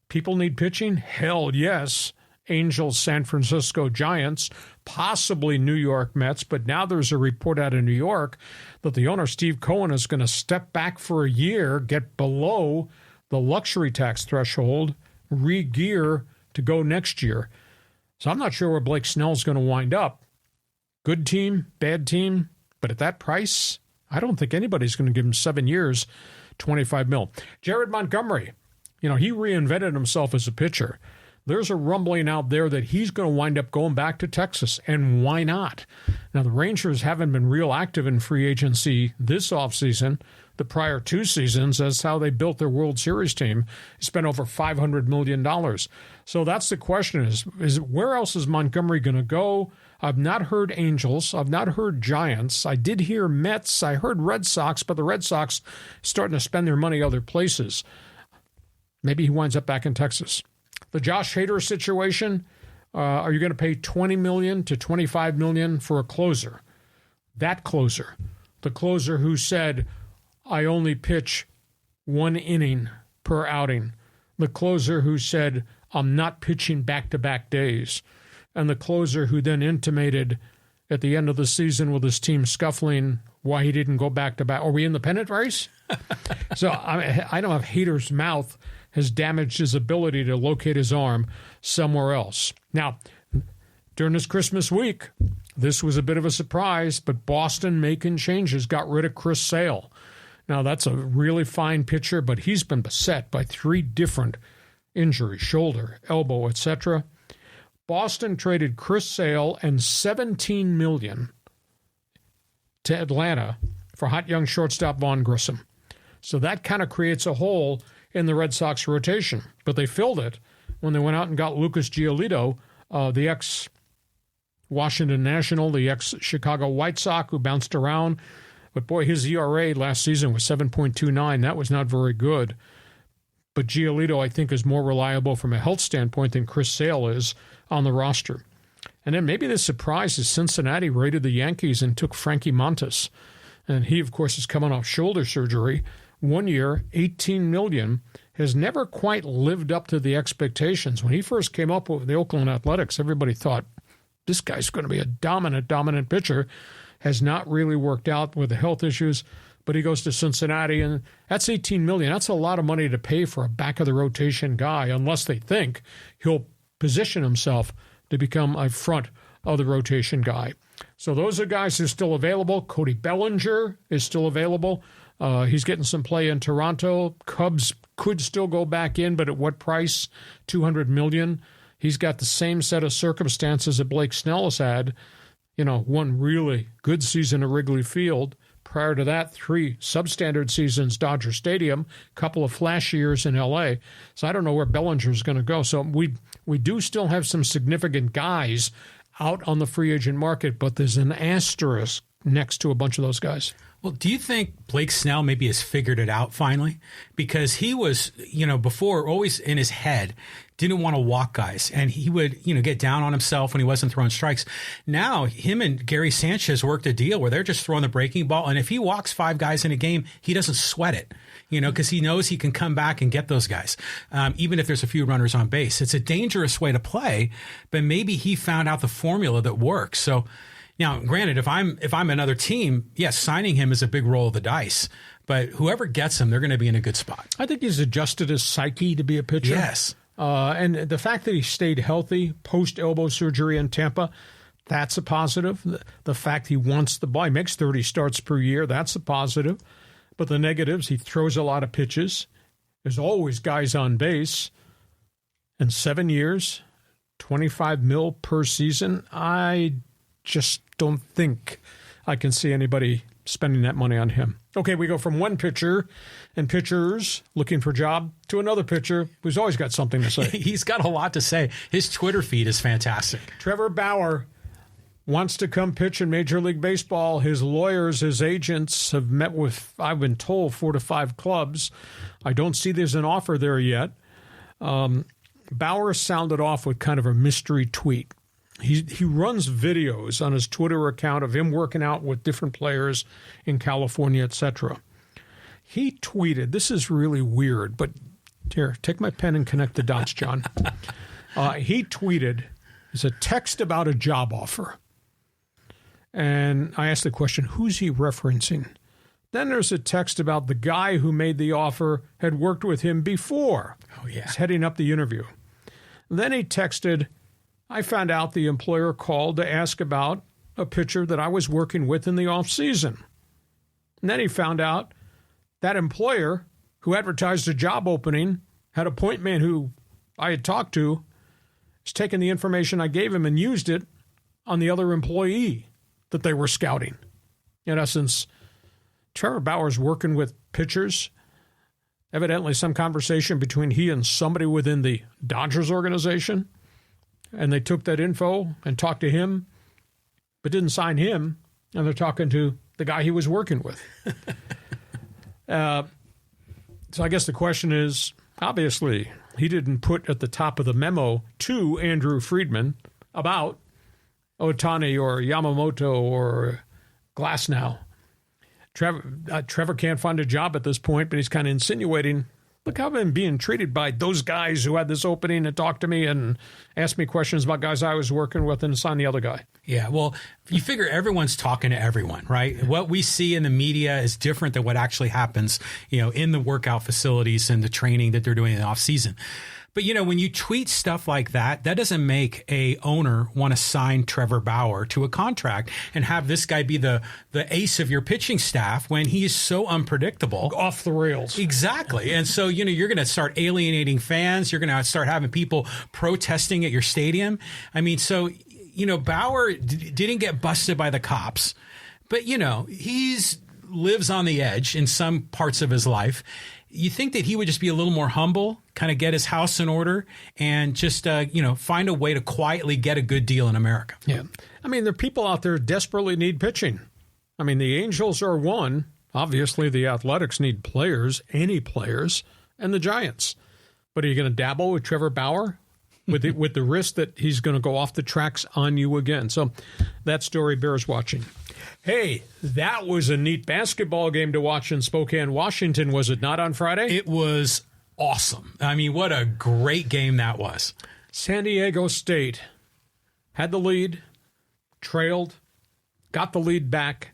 People need pitching? Hell yes. Angels, San Francisco Giants, possibly New York Mets, but now there's a report out of New York that the owner, Steve Cohen, is going to step back for a year, get below the luxury tax threshold, re-gear to go next year. So I'm not sure where Blake Snell's going to wind up. Good team, bad team, but at that price, I don't think anybody's going to give him 7 years, $25 million. Jared Montgomery, he reinvented himself as a pitcher. There's a rumbling out there that he's going to wind up going back to Texas, and why not? Now, the Rangers haven't been real active in free agency this offseason. The prior 2 seasons, that's how they built their World Series team. They spent over $500 million. So that's the question is where else is Montgomery going to go? I've not heard Angels. I've not heard Giants. I did hear Mets. I heard Red Sox, but the Red Sox starting to spend their money other places. Maybe he winds up back in Texas. The Josh Hader situation, are you going to pay $20 million to $25 million for a closer? That closer, the closer who said, I only pitch 1 inning per outing. The closer who said, I'm not pitching back-to-back days. And the closer who then intimated at the end of the season with his team scuffling why he didn't go back-to-back. Are we in the pennant race? So I don't know if Hader's mouth has damaged his ability to locate his arm somewhere else. Now, during this Christmas week, this was a bit of a surprise, but Boston making changes, got rid of Chris Sale. Now, that's a really fine pitcher, but he's been beset by 3 different injury, shoulder, elbow, etc. Boston traded Chris Sale and $17 million to Atlanta for hot young shortstop Vaughn Grissom. So that kind of creates a hole in the Red Sox rotation. But they filled it when they went out and got Lucas Giolito, the ex-Washington National, the ex-Chicago White Sox, who bounced around. But boy, his ERA last season was 7.29. That was not very good. But Giolito, I think, is more reliable from a health standpoint than Chris Sale is on the roster. And then maybe the surprise is Cincinnati raided the Yankees and took Frankie Montas. And he, of course, is coming off shoulder surgery. 1 year, $18 million, has never quite lived up to the expectations. When he first came up with the Oakland Athletics, everybody thought, this guy's going to be a dominant pitcher. Has not really worked out with the health issues. But he goes to Cincinnati, and that's $18 million. That's a lot of money to pay for a back-of-the-rotation guy, unless they think he'll position himself to become a front-of-the-rotation guy. So those are guys who are still available. Cody Bellinger is still available. He's getting some play in Toronto. Cubs could still go back in, but at what price? $200 million. He's got the same set of circumstances that Blake Snell has had. One really good season at Wrigley Field. Prior to that, 3 substandard seasons, Dodger Stadium, couple of flash years in L.A. So I don't know where Bellinger's going to go. So we do still have some significant guys out on the free agent market, but there's an asterisk next to a bunch of those guys. Well, do you think Blake Snell maybe has figured it out finally? Because he was, before always in his head, didn't want to walk guys. And he would, get down on himself when he wasn't throwing strikes. Now, him and Gary Sanchez worked a deal where they're just throwing the breaking ball. And if he walks 5 guys in a game, he doesn't sweat it, because he knows he can come back and get those guys, even if there's a few runners on base. It's a dangerous way to play, but maybe he found out the formula that works. So, now, granted, if I'm another team, yes, signing him is a big roll of the dice. But whoever gets him, they're going to be in a good spot. I think he's adjusted his psyche to be a pitcher. Yes. And the fact that he stayed healthy post-elbow surgery in Tampa, that's a positive. The fact he wants the ball, he makes 30 starts per year, that's a positive. But the negatives, he throws a lot of pitches. There's always guys on base. In 7 years, $25 million per season, I just don't think I can see anybody spending that money on him. Okay, we go from one pitcher and pitchers looking for a job to another pitcher who's always got something to say. He's got a lot to say. His Twitter feed is fantastic. Trevor Bauer wants to come pitch in Major League Baseball. His lawyers, his agents have met with, I've been told, 4 to 5 clubs. I don't see there's an offer there yet. Bauer sounded off with kind of a mystery tweet. He runs videos on his Twitter account of him working out with different players in California, etc. He tweeted, this is really weird, but here, take my pen and connect the dots, John. He tweeted, it's a text about a job offer. And I asked the question, who's he referencing? Then there's a text about the guy who made the offer had worked with him before. Oh, yeah. He's heading up the interview. Then he texted, I found out the employer called to ask about a pitcher that I was working with in the offseason. And then he found out that employer who advertised a job opening had a point man who I had talked to has taken the information I gave him and used it on the other employee that they were scouting. In essence, Trevor Bauer's working with pitchers. Evidently some conversation between he and somebody within the Dodgers organization. And they took that info and talked to him, but didn't sign him. And they're talking to the guy he was working with. So I guess the question is, obviously, he didn't put at the top of the memo to Andrew Friedman about Ohtani or Yamamoto or Glasnow. Trevor can't find a job at this point, but he's kind of insinuating, look how I'm being treated by those guys who had this opening and talked to me and asked me questions about guys I was working with and signed the other guy. Yeah, well, you figure everyone's talking to everyone, right? What we see in the media is different than what actually happens, in the workout facilities and the training that they're doing in the off season. But, when you tweet stuff like that, that doesn't make a owner want to sign Trevor Bauer to a contract and have this guy be the ace of your pitching staff when he is so unpredictable. Off the rails. Exactly. And so, you're going to start alienating fans. You're going to start having people protesting at your stadium. I mean, so, Bauer didn't get busted by the cops, but, he's lives on the edge in some parts of his life. You think that he would just be a little more humble, kind of get his house in order, and just, find a way to quietly get a good deal in America. Yeah. I mean, there are people out there desperately need pitching. I mean, the Angels are one. Obviously, the Athletics need players, any players, and the Giants. But are you going to dabble with Trevor Bauer with the risk that he's going to go off the tracks on you again? So that story bears watching. Hey, that was a neat basketball game to watch in Spokane, Washington, was it not, on Friday? It was awesome. I mean, what a great game that was. San Diego State had the lead, trailed, got the lead back,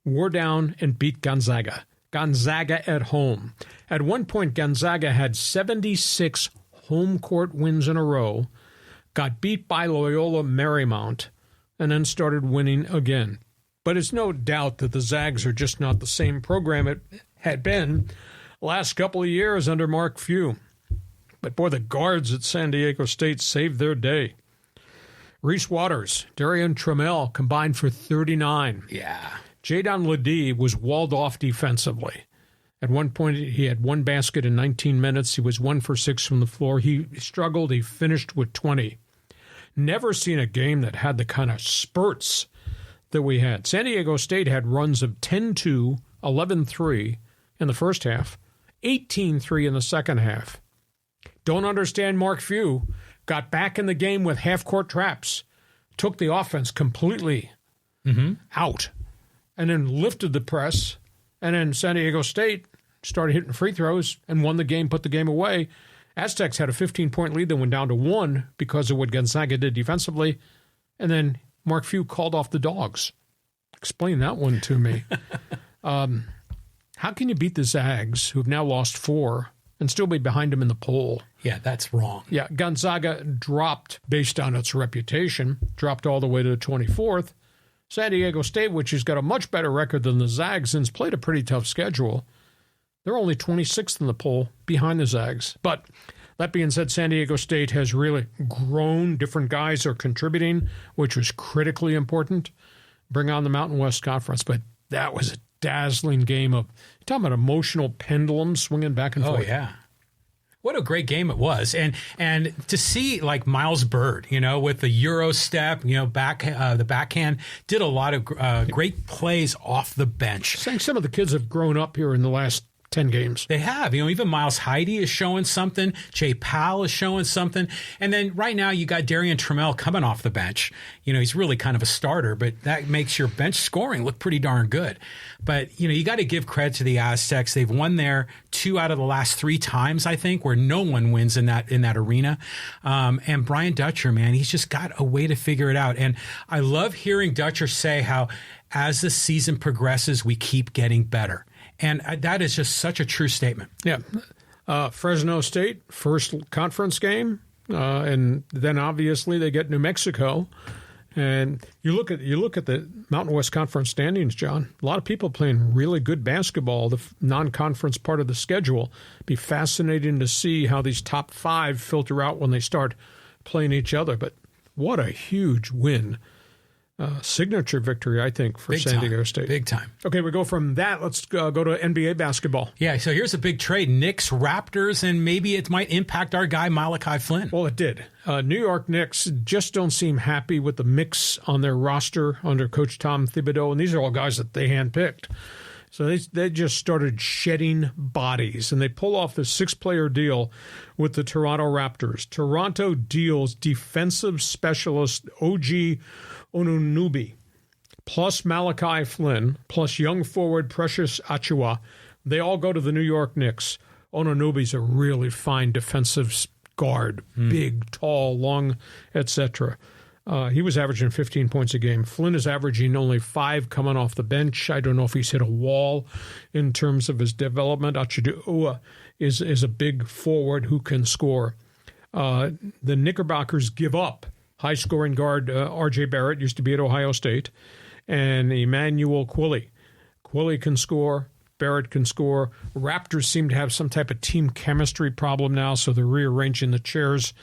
wore down, and beat Gonzaga. Gonzaga at home. At one point, Gonzaga had 76 home court wins in a row, got beat by Loyola Marymount, and then started winning again. But it's no doubt that the Zags are just not the same program it had been last couple of years under Mark Few. But boy, the guards at San Diego State saved their day. Reese Waters, Darian Trammell combined for 39. Yeah. Jadon Ledee was walled off defensively. At one point, he had one basket in 19 minutes. He was 1 for 6 from the floor. He struggled. He finished with 20. Never seen a game that had the kind of spurts that we had. San Diego State had runs of 10-2, 11-3 in the first half, 18-3 in the second half. Don't understand Mark Few. Got back in the game with half-court traps, took the offense completely out, and then lifted the press, and then San Diego State started hitting free throws and won the game, put the game away. Aztecs had a 15-point lead that went down to 1 because of what Gonzaga did defensively, and then Mark Few called off the dogs. Explain that one to me. How can you beat the Zags, who've now lost 4, and still be behind them in the poll? Yeah, that's wrong. Yeah, Gonzaga dropped based on its reputation, dropped all the way to the 24th. San Diego State, which has got a much better record than the Zags and has played a pretty tough schedule, they're only 26th in the poll, behind the Zags. But that being said, San Diego State has really grown. Different guys are contributing, which was critically important. Bring on the Mountain West Conference. But that was a dazzling game of, you're talking about emotional pendulum swinging back and forth. Oh, yeah. What a great game it was. And to see like Miles Bird, with the Euro step, the backhand, did a lot of great plays off the bench. Saying some of the kids have grown up here in the last 10 games. They have. Even Miles Heide is showing something. Jay Powell is showing something. And then right now you got Darian Trammell coming off the bench. He's really kind of a starter, but that makes your bench scoring look pretty darn good. But, you got to give credit to the Aztecs. They've won there 2 out of the last 3 times, I think, where no one wins in that arena. And Brian Dutcher, man, he's just got a way to figure it out. And I love hearing Dutcher say how as the season progresses, we keep getting better. And that is just such a true statement. Yeah. Fresno State, first conference game. And then obviously they get New Mexico. And you look at the Mountain West Conference standings, John. A lot of people playing really good basketball, the non-conference part of the schedule. Be fascinating to see how these top 5 filter out when they start playing each other. But what a huge win. Signature victory, I think, for San Diego State. Big time. Okay, we go from that. Let's go to NBA basketball. Yeah, so here's a big trade. Knicks, Raptors, and maybe it might impact our guy, Malachi Flynn. Well, it did. New York Knicks just don't seem happy with the mix on their roster under Coach Tom Thibodeau, and these are all guys that they handpicked. So they just started shedding bodies, and they pull off this 6-player deal with the Toronto Raptors. Toronto deals defensive specialist OG Anunoby, plus Malachi Flynn, plus young forward Precious Achiuwa. They all go to the New York Knicks. Anunoby's a really fine defensive guard, big, tall, long, etc. He was averaging 15 points a game. Flynn is averaging only 5 coming off the bench. I don't know if he's hit a wall in terms of his development. Achiuwa is a big forward who can score. The Knickerbockers give up high-scoring guard R.J. Barrett, used to be at Ohio State, and Emmanuel Quilly. Quilly can score. Barrett can score. Raptors seem to have some type of team chemistry problem now, so they're rearranging the chairs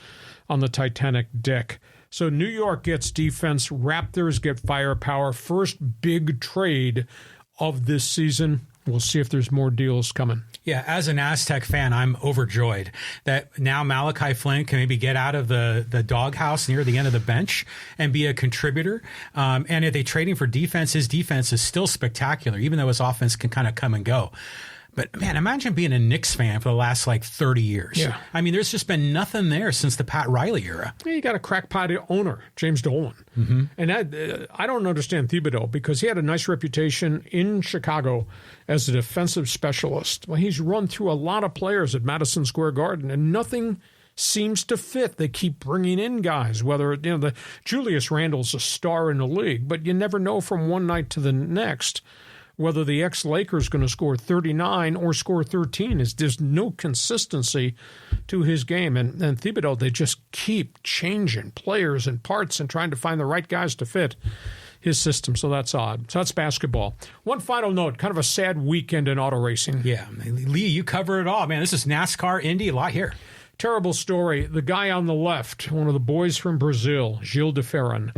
on the Titanic deck. So New York gets defense. Raptors get firepower. First big trade of this season. We'll see if there's more deals coming. Yeah, as an Aztec fan, I'm overjoyed that now Malachi Flynn can maybe get out of the doghouse near the end of the bench and be a contributor. And if they're trading for defense, his defense is still spectacular, even though his offense can kind of come and go. But, man, imagine being a Knicks fan for the last, 30 years. Yeah. I mean, there's just been nothing there since the Pat Riley era. Yeah, you got a crackpot owner, James Dolan. Mm-hmm. And I don't understand Thibodeau because he had a nice reputation in Chicago as a defensive specialist. Well, he's run through a lot of players at Madison Square Garden, and nothing seems to fit. They keep bringing in guys, whether, the Julius Randle's a star in the league, but you never know from one night to the next whether the ex-Laker's going to score 39 or score 13. There's no consistency to his game. And Thibodeau, they just keep changing players and parts and trying to find the right guys to fit his system. So that's odd. So that's basketball. One final note, kind of a sad weekend in auto racing. Yeah. Lee, you cover it all. Man, this is NASCAR, Indy, a lot here. Terrible story. The guy on the left, one of the boys from Brazil, Gilles de Ferran,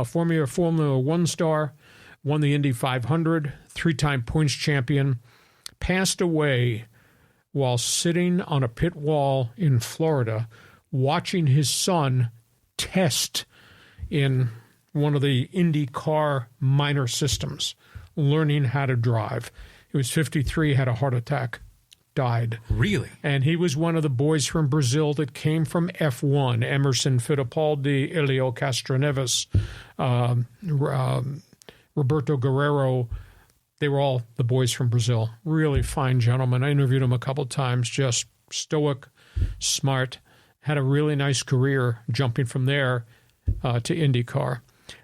Formula One star, won the Indy 500, three-time points champion, passed away while sitting on a pit wall in Florida watching his son test in one of the IndyCar minor systems, learning how to drive. He was 53, had a heart attack, died. Really? And he was one of the boys from Brazil that came from F1, Emerson Fittipaldi, Elio Castroneves, Roberto Guerrero. They were all the boys from Brazil. Really fine gentlemen. I interviewed him a couple times, just stoic, smart, had a really nice career jumping from there to IndyCar.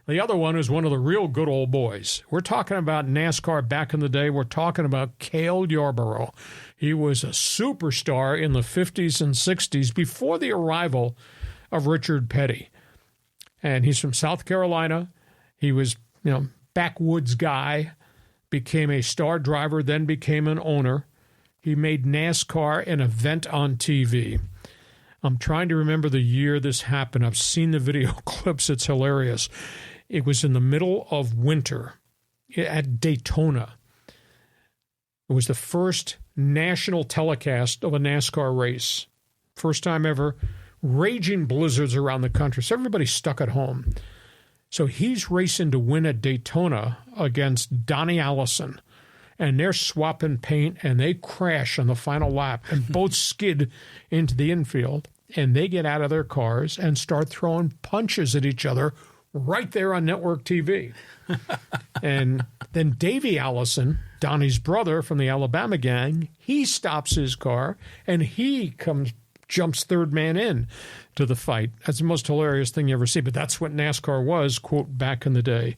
The other one is one of the real good old boys. We're talking about NASCAR back in the day. We're talking about Cale Yarborough. He was a superstar in the 50s and 60s before the arrival of Richard Petty. And he's from South Carolina. He was, backwoods guy, became a star driver, then became an owner. He made NASCAR an event on TV. I'm trying to remember the year this happened. I've seen the video clips. It's hilarious. It was in the middle of winter at Daytona. It was the first national telecast of a NASCAR race. First time ever. Raging blizzards around the country. So everybody's stuck at home. So he's racing to win at Daytona against Donnie Allison. And they're swapping paint, and they crash on the final lap. And both skid into the infield. And they get out of their cars and start throwing punches at each other right there on network TV. And then Davey Allison, Donnie's brother from the Alabama gang, he stops his car, and he jumps third man in to the fight. That's the most hilarious thing you ever see, but that's what NASCAR was, quote, back in the day.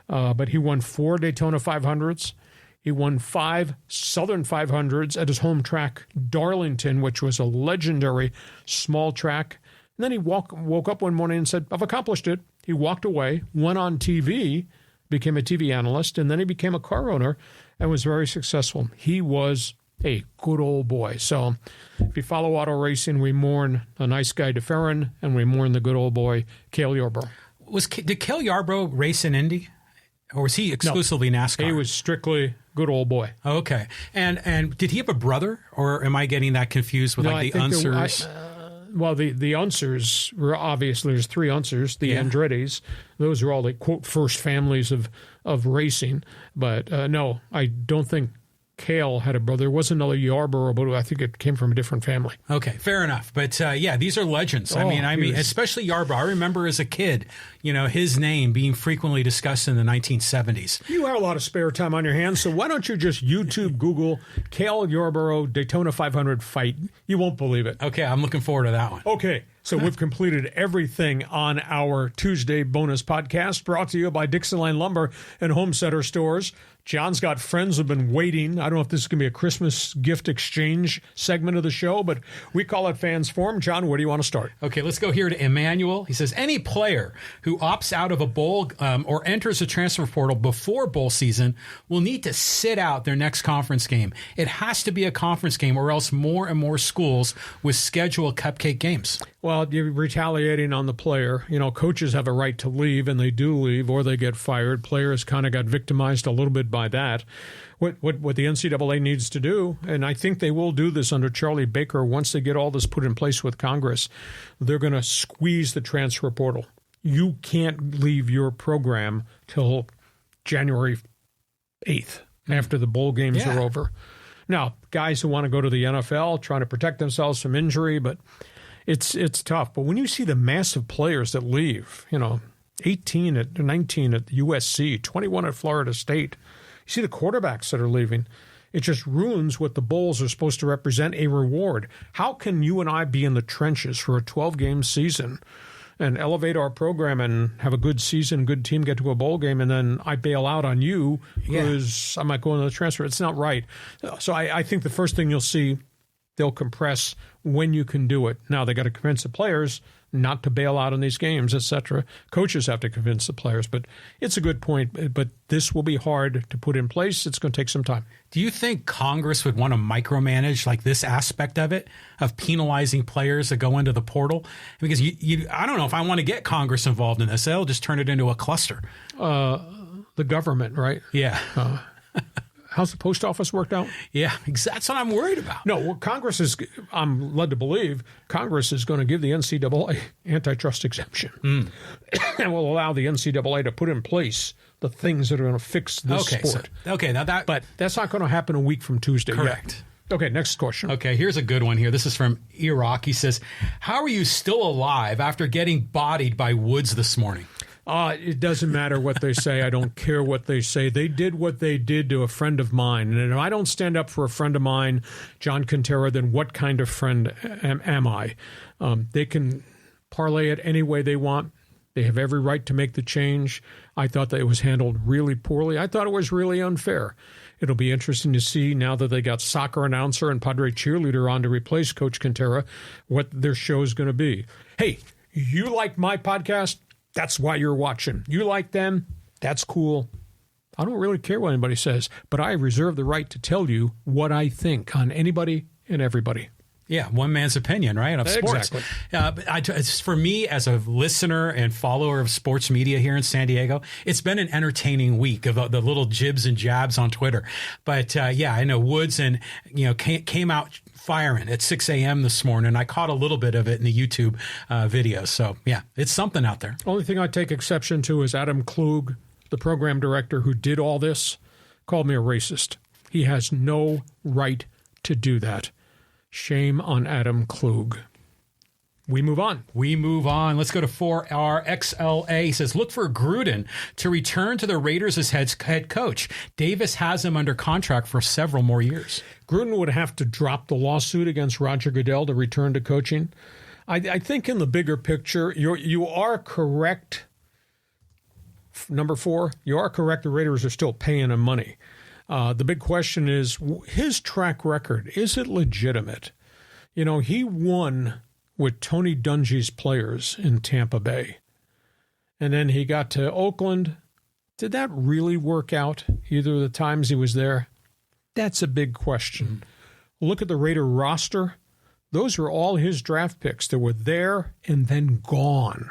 But he won 4 Daytona 500s. He won 5 Southern 500s at his home track, Darlington, which was a legendary small track. And then he woke up one morning and said, I've accomplished it. He walked away, went on TV, became a TV analyst, and then he became a car owner and was very successful. He was a good old boy. So if you follow auto racing, we mourn a nice guy, DeFerrin, and we mourn the good old boy, Cale Yarborough. Did Cale Yarborough race in Indy? Or was he exclusively NASCAR? He was strictly good old boy. Okay. And did he have a brother, or am I getting that confused with the Unsers? Well, the Unsers were obviously, there's 3 Unsers, the Andrettis. Those are all the, quote, first families of racing. But no, I don't think Cale had a brother. There was another Yarborough, but I think it came from a different family. Okay, fair enough. But these are legends. I mean, especially Yarborough. I remember as a kid, his name being frequently discussed in the 1970s. You have a lot of spare time on your hands, so why don't you just YouTube, Google Cale Yarborough Daytona 500 fight? You won't believe it. Okay, I'm looking forward to that one. Okay. So we've completed everything on our Tuesday bonus podcast brought to you by Dixieline Lumber and Home Center Stores. John's got friends who've been waiting. I don't know if this is going to be a Christmas gift exchange segment of the show, but we call it Fans Forum. John, where do you want to start? Okay, let's go here to Emmanuel. He says, any player who opts out of a bowl or enters a transfer portal before bowl season will need to sit out their next conference game. It has to be a conference game, or else more and more schools will schedule cupcake games. Well, you're retaliating on the player. You know, coaches have a right to leave, and they do leave, or they get fired. Players kind of got victimized a little bit by that. What the NCAA needs to do, and I think they will do this under Charlie Baker once they get all this put in place with Congress, they're going to squeeze the transfer portal. You can't leave your program till January 8th after the bowl games are over. Now, guys who want to go to the NFL, trying to protect themselves from injury, but it's tough. But when you see the massive players that leave, 18 at 19 at USC, 21 at Florida State, you see the quarterbacks that are leaving. It just ruins what the bowls are supposed to represent, a reward. How can you and I be in the trenches for a 12-game season and elevate our program and have a good season, good team, get to a bowl game, and then I bail out on you because I might go into the transfer? It's not right. So I think the first thing you'll see, they'll compress when you can do it. Now, they got to convince the players not to bail out on these games, etc. Coaches have to convince the players, but it's a good point. But this will be hard to put in place. It's going to take some time. Do you think Congress would want to micromanage like this aspect of it, of penalizing players that go into the portal? Because I don't know if I want to get Congress involved in this. They'll just turn it into a cluster. The government, right? Yeah. How's the post office worked out? Yeah, that's what I'm worried about. No, well, Congress is, I'm led to believe, Congress is going to give the NCAA antitrust exemption and will allow the NCAA to put in place the things that are going to fix this sport. But that's not going to happen a week from Tuesday. Correct. Yet. Okay, next question. Okay, here's a good one here. This is from Iraq. He says, how are you still alive after getting bodied by Woods this morning? It doesn't matter what they say. I don't care what they say. They did what they did to a friend of mine. And if I don't stand up for a friend of mine, John Quintero, then what kind of friend am I? They can parlay it any way they want. They have every right to make the change. I thought that it was handled really poorly. I thought it was really unfair. It'll be interesting to see now that they got soccer announcer and Padre cheerleader on to replace Coach Quintero, what their show is going to be. Hey, you like my podcast? That's why you're watching. You like them? That's cool. I don't really care what anybody says, but I reserve the right to tell you what I think on anybody and everybody. Yeah, one man's opinion, right, of sports. Exactly. It's for me, as a listener and follower of sports media here in San Diego, it's been an entertaining week of the little jibs and jabs on Twitter. But, I know Woods and came out firing at 6 a.m. this morning. I caught a little bit of it in the YouTube video. So, yeah, it's something out there. Only thing I take exception to is Adam Klug, the program director who did all this, called me a racist. He has no right to do that. Shame on Adam Klug. We move on. Let's go to 4RXLA. He says, look for Gruden to return to the Raiders as head coach. Davis has him under contract for several more years. Gruden would have to drop the lawsuit against Roger Goodell to return to coaching. I think in the bigger picture, you are correct. Number 4, you are correct. The Raiders are still paying him money. The big question is his track record. Is it legitimate? He won with Tony Dungy's players in Tampa Bay. And then he got to Oakland. Did that really work out either of the times he was there? That's a big question. Look at the Raider roster. Those are all his draft picks that were there and then gone.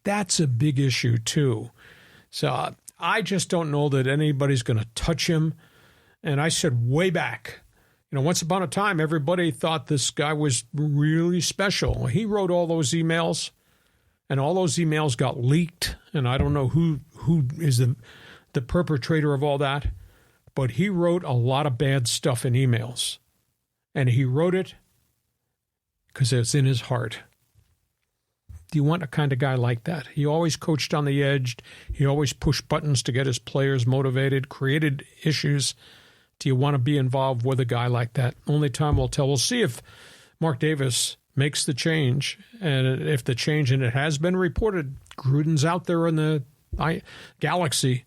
That's a big issue, too. So I just don't know that anybody's going to touch him. And I said way back, once upon a time, everybody thought this guy was really special. He wrote all those emails, and all those emails got leaked. And I don't know who is the perpetrator of all that, but he wrote a lot of bad stuff in emails. And he wrote it because it's in his heart. Do you want a kind of guy like that? He always coached on the edge. He always pushed buttons to get his players motivated, created issues. Do you want to be involved with a guy like that? Only time will tell. We'll see if Mark Davis makes the change. And if the change, and it has been reported, Gruden's out there in the galaxy.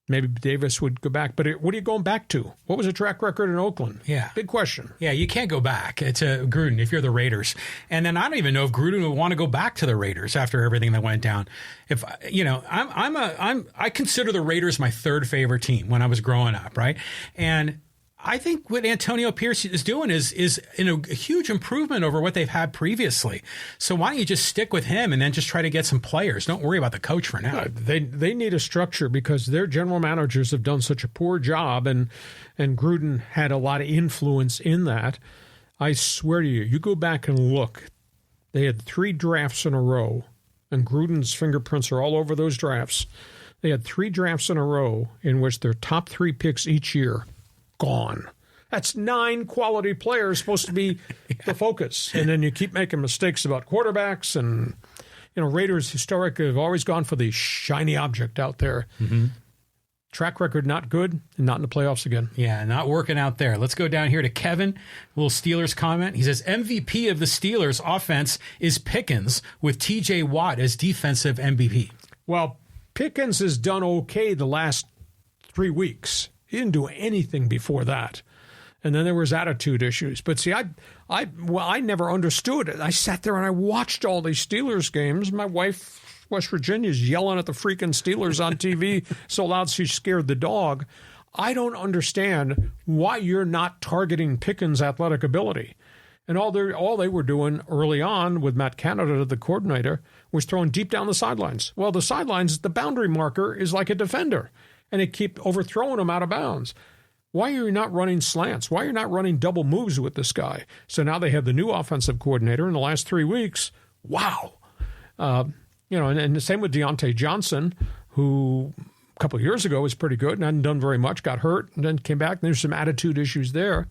Maybe Davis would go back. But what are you going back to? What was the track record in Oakland? Yeah. Big question. Yeah, you can't go back to Gruden if you're the Raiders. And then I don't even know if Gruden would want to go back to the Raiders after everything that went down. If I consider the Raiders my third favorite team when I was growing up, right? And I think what Antonio Pierce is doing is a huge improvement over what they've had previously. So why don't you just stick with him and then just try to get some players? Don't worry about the coach for now. They need a structure because their general managers have done such a poor job, and Gruden had a lot of influence in that. I swear to you, you go back and look. They had 3 drafts in a row, and Gruden's fingerprints are all over those drafts. They had 3 drafts in a row in which their top 3 picks each year gone. That's 9 quality players supposed to be the focus. And then you keep making mistakes about quarterbacks. And, Raiders historically have always gone for the shiny object out there. Mm-hmm. Track record not good, and not in the playoffs again. Yeah, not working out there. Let's go down here to Kevin. A little Steelers comment. He says, MVP of the Steelers offense is Pickens with TJ Watt as defensive MVP. Well, Pickens has done okay the last 3 weeks. He didn't do anything before that. And then there was attitude issues. But see, I never understood it. I sat there and I watched all these Steelers games. My wife, West Virginia, is yelling at the freaking Steelers on TV so loud she scared the dog. I don't understand why you're not targeting Pickens' athletic ability. And all they were doing early on with Matt Canada, the coordinator, was throwing deep down the sidelines. Well, the sidelines, the boundary marker is like a defender. And they keep overthrowing him out of bounds. Why are you not running slants? Why are you not running double moves with this guy? So now they have the new offensive coordinator in the last 3 weeks. Wow. And the same with Deontay Johnson, who a couple of years ago was pretty good and hadn't done very much, got hurt, and then came back. And there's some attitude issues there.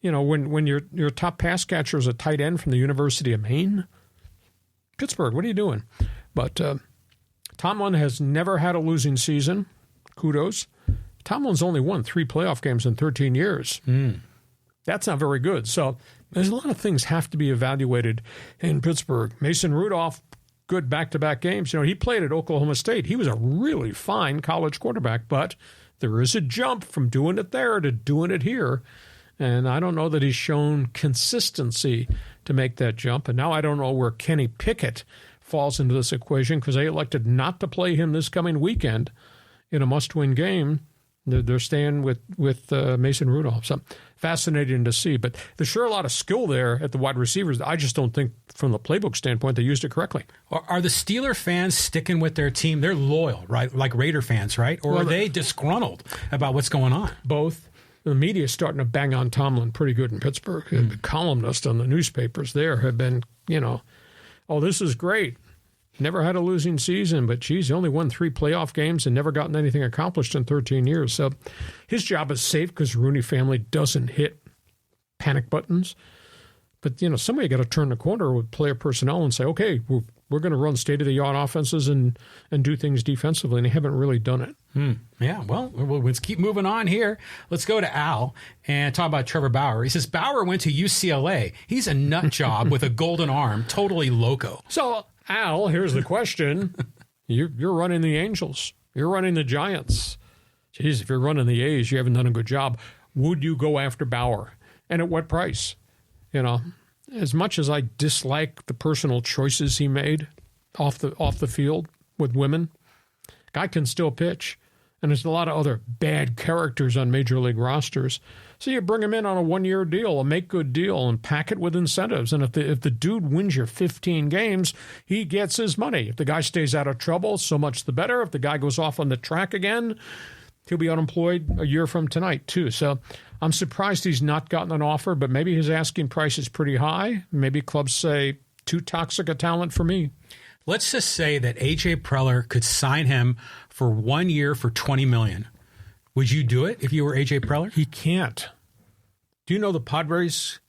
When your top pass catcher is a tight end from the University of Maine, Pittsburgh, what are you doing? But Tomlin has never had a losing season. Kudos. Tomlin's only won 3 playoff games in 13 years. That's not very good. So there's a lot of things have to be evaluated in Pittsburgh. Mason Rudolph, good back-to-back games. He played at Oklahoma State. He was a really fine college quarterback, but there is a jump from doing it there to doing it here. And I don't know that he's shown consistency to make that jump. And now I don't know where Kenny Pickett falls into this equation because they elected not to play him this coming weekend in a must-win game. They're staying with Mason Rudolph. So fascinating to see. But there's sure a lot of skill there at the wide receivers. I just don't think from the playbook standpoint they used it correctly. Are the Steeler fans sticking with their team? They're loyal, right? Like Raider fans, right? Or are they disgruntled about what's going on? Both. The media is starting to bang on Tomlin pretty good in Pittsburgh. The columnists on the newspapers there have been, oh, this is great. Never had a losing season, but geez, he only won 3 playoff games and never gotten anything accomplished in 13 years. So his job is safe because the Rooney family doesn't hit panic buttons. But, somebody got to turn the corner with player personnel and say, okay, we're going to run state-of-the-art offenses and do things defensively, and they haven't really done it. Yeah, well, let's keep moving on here. Let's go to Al and talk about Trevor Bauer. He says, Bauer went to UCLA. He's a nut job with a golden arm, totally loco. So, Al, here's the question. You're running the Angels. You're running the Giants. Geez, if you're running the A's, you haven't done a good job. Would you go after Bauer? And at what price? As much as I dislike the personal choices he made off the field with women, guy can still pitch. And there's a lot of other bad characters on major league rosters. So you bring him in on a 1-year deal, a make-good deal, and pack it with incentives. And if the dude wins your 15 games, he gets his money. If the guy stays out of trouble, so much the better. If the guy goes off on the track again, he'll be unemployed a year from tonight, too. So I'm surprised he's not gotten an offer, but maybe his asking price is pretty high. Maybe clubs say, too toxic a talent for me. Let's just say that A.J. Preller could sign him for 1 year for $20 million. Would you do it if you were A.J. Preller? He can't. Do you know the Padres?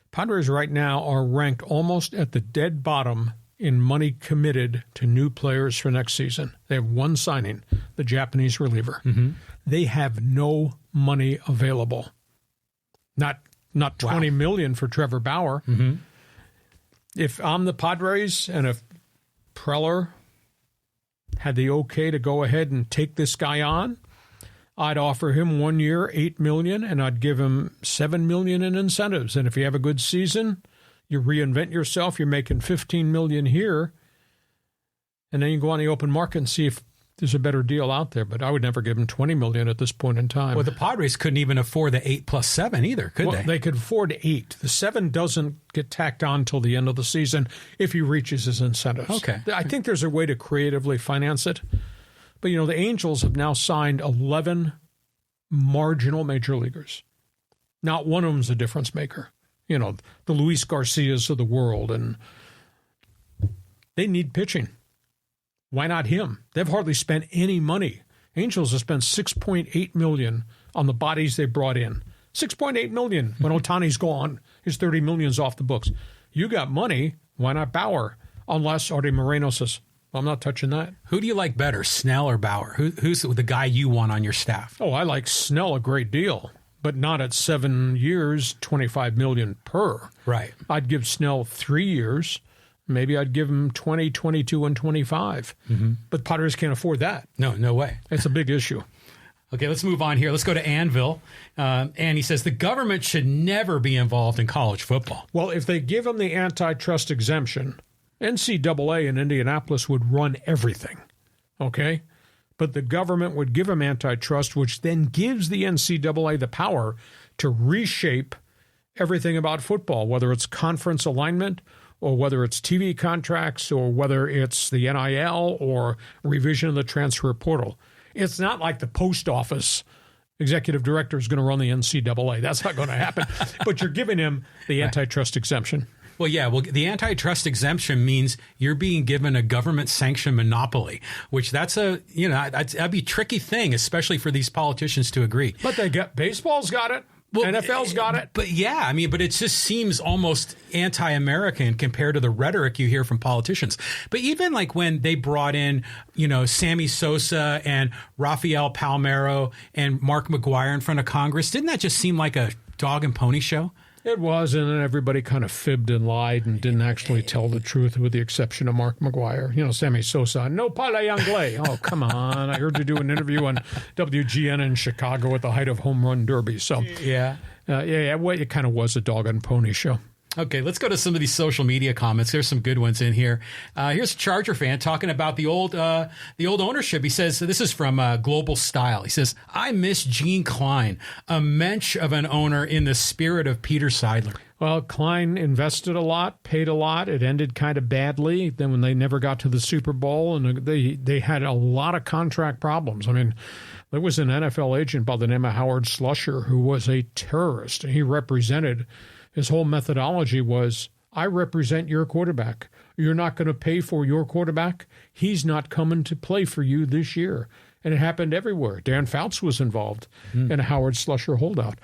Padres right now are ranked almost at the dead bottom in money committed to new players for next season. They have one signing, the Japanese reliever. Mm-hmm. They have no money available. Not $20 million for Trevor Bauer. Mm-hmm. If I'm the Padres and if Preller had the okay to go ahead and take this guy on, I'd offer him 1 year, $8 million, and I'd give him $7 million in incentives. And if you have a good season, you reinvent yourself, you're making $15 million here, and then you go on the open market and see if there's a better deal out there. But I would never give him $20 million at this point in time. Well, the Padres couldn't even afford the 8 plus 7 either, could they? They could afford 8. The 7 doesn't get tacked on till the end of the season if he reaches his incentives. Okay. I think there's a way to creatively finance it. But, you know, the Angels have now signed 11 marginal major leaguers. Not one of them's a difference maker. You know, the Luis Garcias of the world, and they need pitching. Why not him? They've hardly spent any money. Angels have spent $6.8 million on the bodies they brought in. $6.8 million when Ohtani's gone. His $30 million's off the books. You got money, why not Bauer? Unless Arte Moreno says, I'm not touching that. Who do you like better, Snell or Bauer? Who's the guy you want on your staff? Oh, I like Snell a great deal, but not at 7 years, $25 million per. Right. I'd give Snell 3 years. Maybe I'd give him 20, 22, and 25. Mm-hmm. But Padres can't afford that. No way. It's a big issue. Okay, let's move on here. Let's go to Anvil. And he says the government should never be involved in college football. Well, if they give him the antitrust exemption, NCAA in Indianapolis would run everything, okay? But the government would give him antitrust, which then gives the NCAA the power to reshape everything about football, whether it's conference alignment or whether it's TV contracts or whether it's the NIL or revision of the transfer portal. It's not like the post office executive director is going to run the NCAA. That's not going to happen. But you're giving him the antitrust exemption. Well, yeah. Well, the antitrust exemption means you're being given a government-sanctioned monopoly, which that'd be a tricky thing, especially for these politicians to agree. But baseball's got it. Well, NFL's got it. But yeah, but it just seems almost anti-American compared to the rhetoric you hear from politicians. But even like when they brought in, Sammy Sosa and Rafael Palmeiro and Mark McGuire in front of Congress, didn't that just seem like a dog and pony show? It was, and then everybody kind of fibbed and lied and didn't actually tell the truth, with the exception of Mark McGuire. Sammy Sosa, no parle anglais. Oh, come on. I heard you do an interview on WGN in Chicago at the height of home run derby. So, yeah. Well, it kind of was a dog and pony show. Okay, let's go to some of these social media comments. There's some good ones in here. Here's a Charger fan talking about the old ownership. He says, this is from Global Style. He says, I miss Gene Klein, a mensch of an owner in the spirit of Peter Seidler. Well, Klein invested a lot, paid a lot. It ended kind of badly. Then when they never got to the Super Bowl, and they had a lot of contract problems. There was an NFL agent by the name of Howard Slusher who was a terrorist, and he represented. His whole methodology was, I represent your quarterback. You're not going to pay for your quarterback. He's not coming to play for you this year. And it happened everywhere. Dan Fouts was involved in a Howard Slusher holdout.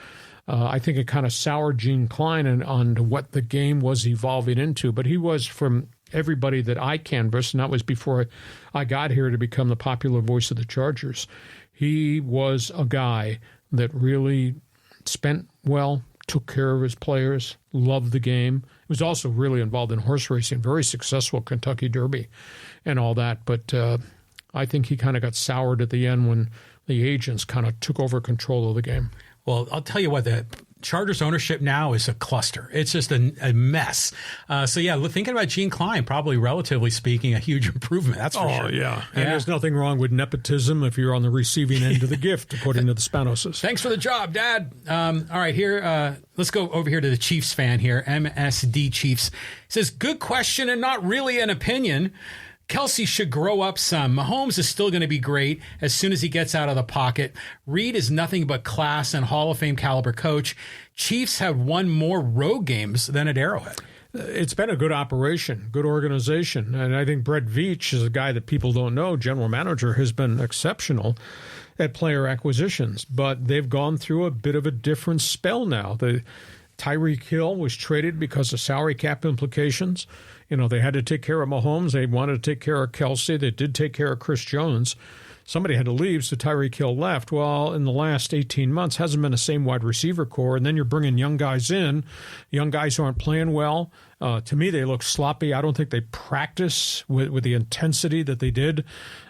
I think it kind of soured Gene Klein on what the game was evolving into. But he was, from everybody that I canvassed, and that was before I got here to become the popular voice of the Chargers, he was a guy that really spent well, took care of his players, loved the game. He was also really involved in horse racing, very successful Kentucky Derby and all that. But I think he kind of got soured at the end when the agents kind of took over control of the game. Well, I'll tell you what, the Chargers ownership now is a cluster. It's just a mess. Thinking about Gene Klein, probably relatively speaking, a huge improvement. That's for sure. Oh, yeah. And there's nothing wrong with nepotism if you're on the receiving end of the gift, according to the Spanoses. Thanks for the job, Dad. All right, here, let's go over here to the Chiefs fan here, MSD Chiefs. It says, good question and not really an opinion. Kelsey should grow up some. Mahomes is still going to be great as soon as he gets out of the pocket. Reed is nothing but class and Hall of Fame caliber coach. Chiefs have won more road games than at Arrowhead. It's been a good operation, good organization. And I think Brett Veach is a guy that people don't know. General manager has been exceptional at player acquisitions, but they've gone through a bit of a different spell now. Tyreek Hill was traded because of salary cap implications. They had to take care of Mahomes. They wanted to take care of Kelsey. They did take care of Chris Jones. somebody had to leave, so Tyreek Hill left. Well, in the last 18 months, hasn't been the same wide receiver core, and then you're bringing young guys in, young guys who aren't playing well. To me, they look sloppy. I don't think they practice with the intensity that they did.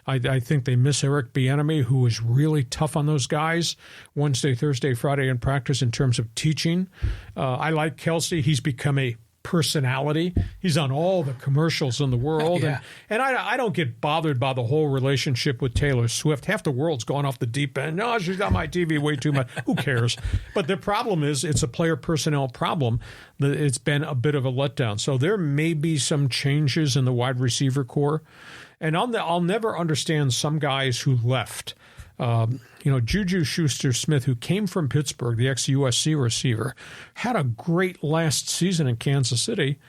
I think they miss Eric Bieniemy, who was really tough on those guys Wednesday, Thursday, Friday in practice in terms of teaching. I like Kelsey. He's become a personality. He's on all the commercials in the world. Yeah. And I don't get bothered by the whole relationship with Taylor Swift. Half the world's gone off the deep end. No, she's got my TV way too much. Who cares? But the problem is it's a player personnel problem. It's been a bit of a letdown. So there may be some changes in the wide receiver core. And I'll never understand some guys who left. Juju Schuster-Smith, who came from Pittsburgh, the ex-USC receiver, had a great last season in Kansas City,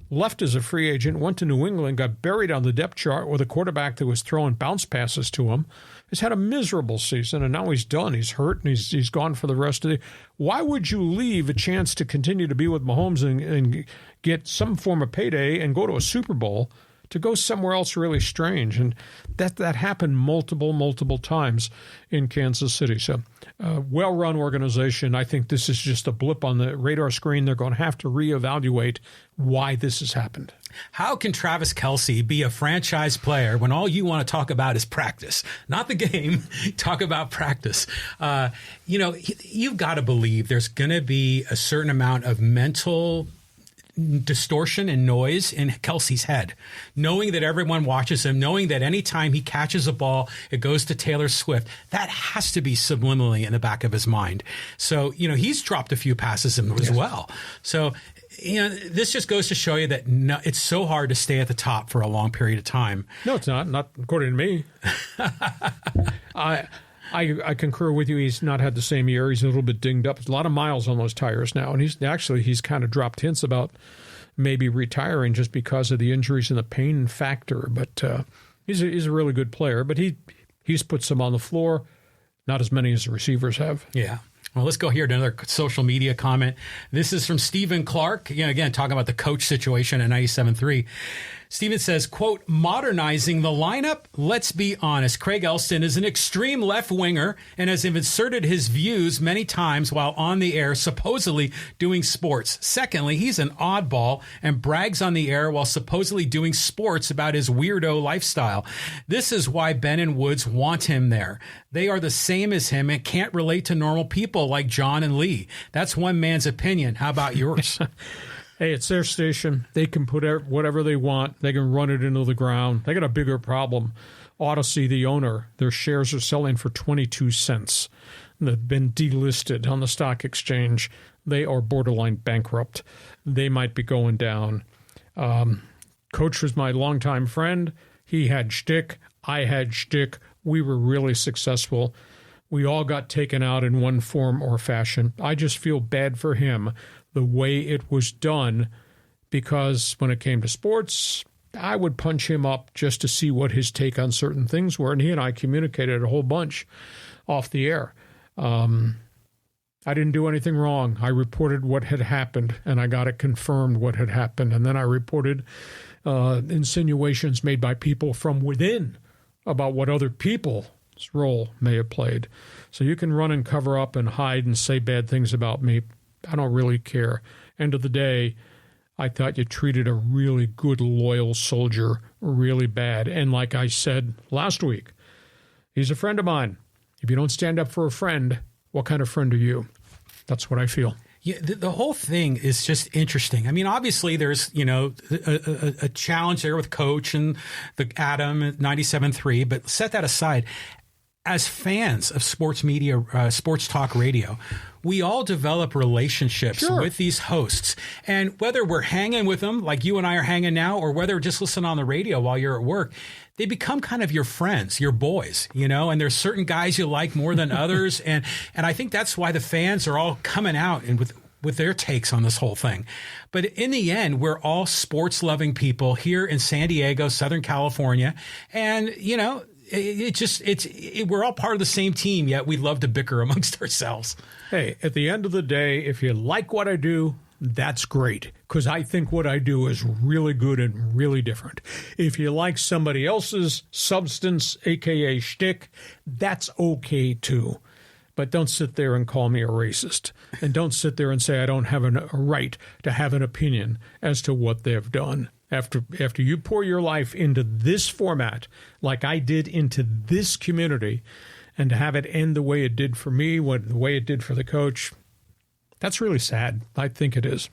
left as a free agent, went to New England, got buried on the depth chart with a quarterback that was throwing bounce passes to him. He's had a miserable season, and now he's done. He's hurt, and he's gone for the rest of the – why would you leave a chance to continue to be with Mahomes and get some form of payday and go to a Super Bowl – to go somewhere else really strange? And that happened multiple times in Kansas City. So well-run organization. I think this is just a blip on the radar screen. They're going to have to reevaluate why this has happened. How can Travis Kelce be a franchise player when all you want to talk about is practice? Not the game. Talk about practice. You've got to believe there's going to be a certain amount of mental distortion and noise in Kelsey's head, knowing that everyone watches him, knowing that anytime he catches a ball, it goes to Taylor Swift. That has to be subliminally in the back of his mind. So, he's dropped a few passes as well. So, this just goes to show you that it's so hard to stay at the top for a long period of time. No, it's not. Not according to me. I concur with you. He's not had the same year. He's a little bit dinged up. There's a lot of miles on those tires now. And he's kind of dropped hints about maybe retiring just because of the injuries and the pain factor. But he's a really good player. But he's put some on the floor, not as many as the receivers have. Yeah. Well, let's go here to another social media comment. This is from Stephen Clark. Again, talking about the coach situation at 97.3. Stephen says, quote, modernizing the lineup? Let's be honest. Craig Elston is an extreme left winger and has inserted his views many times while on the air, supposedly doing sports. Secondly, he's an oddball and brags on the air while supposedly doing sports about his weirdo lifestyle. This is why Ben and Woods want him there. They are the same as him and can't relate to normal people like John and Lee. That's one man's opinion. How about yours? Hey, it's their station. They can put whatever they want. They can run it into the ground. They got a bigger problem. Odyssey, the owner, their shares are selling for 22 cents. They've been delisted on the stock exchange. They are borderline bankrupt. They might be going down. Coach was my longtime friend. He had shtick. I had shtick. We were really successful. We all got taken out in one form or fashion. I just feel bad for him, the way it was done, because when it came to sports, I would punch him up just to see what his take on certain things were, and he and I communicated a whole bunch off the air. I didn't do anything wrong. I reported what had happened, and I got it confirmed what had happened, and then I reported insinuations made by people from within about what other people's role may have played. So you can run and cover up and hide and say bad things about me. I don't really care. End of the day, I thought you treated a really good, loyal soldier really bad. And like I said last week, he's a friend of mine. If you don't stand up for a friend, what kind of friend are you? That's what I feel. Yeah, the whole thing is just interesting. I mean, obviously there's, a challenge there with Coach and the Adam at 97.3, but set that aside. As fans of sports media, sports talk radio, we all develop relationships with these hosts. And whether we're hanging with them like you and I are hanging now, or whether just listen on the radio while you're at work, they become kind of your friends, your boys, and there's certain guys you like more than others. And I think that's why the fans are all coming out and with their takes on this whole thing. But in the end, we're all sports loving people here in San Diego, Southern California. And, we're all part of the same team, yet we love to bicker amongst ourselves. Hey, at the end of the day, if you like what I do, that's great, because I think what I do is really good and really different. If you like somebody else's substance, a.k.a. shtick, that's okay too. But don't sit there and call me a racist. And don't sit there and say I don't have a right to have an opinion as to what they've done. After you pour your life into this format, like I did into this community, and to have it end the way it did for me, the way it did for the coach, that's really sad. I think it is.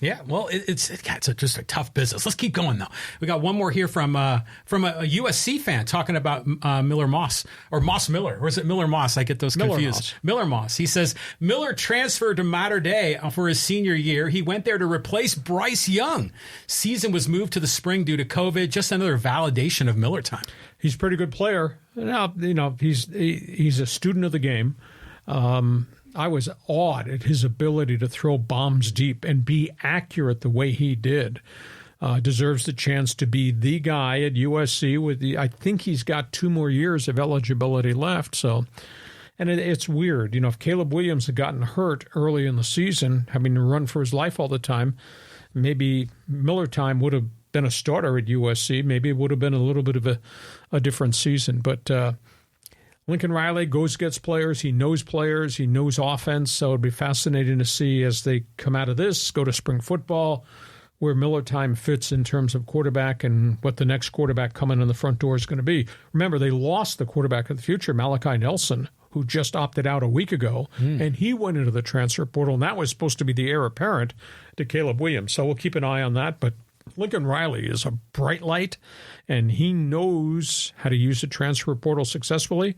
Yeah, well, it's just a tough business. Let's keep going, though. We got one more here from a USC fan talking about Miller Moss, or Moss Miller, or is it Miller Moss? I get those confused. Miller Moss. He says, Miller transferred to Mater Dei for his senior year. He went there to replace Bryce Young. Season was moved to the spring due to COVID. Just another validation of Miller time. He's a pretty good player. Now, he's a student of the game. I was awed at his ability to throw bombs deep and be accurate the way he did. Deserves the chance to be the guy at USC. I think he's got 2 more years of eligibility left. So, and it's weird. If Caleb Williams had gotten hurt early in the season, having to run for his life all the time, maybe Miller time would have been a starter at USC. Maybe it would have been a little bit of a different season. But Lincoln Riley gets players. He knows offense. So it'd be fascinating to see as they come out of this, go to spring football, where Miller time fits in terms of quarterback and what the next quarterback coming in the front door is going to be. Remember, they lost the quarterback of the future, Malachi Nelson, who just opted out a week ago, and he went into the transfer portal, and that was supposed to be the heir apparent to Caleb Williams. So we'll keep an eye on that. But Lincoln Riley is a bright light, and he knows how to use the transfer portal successfully.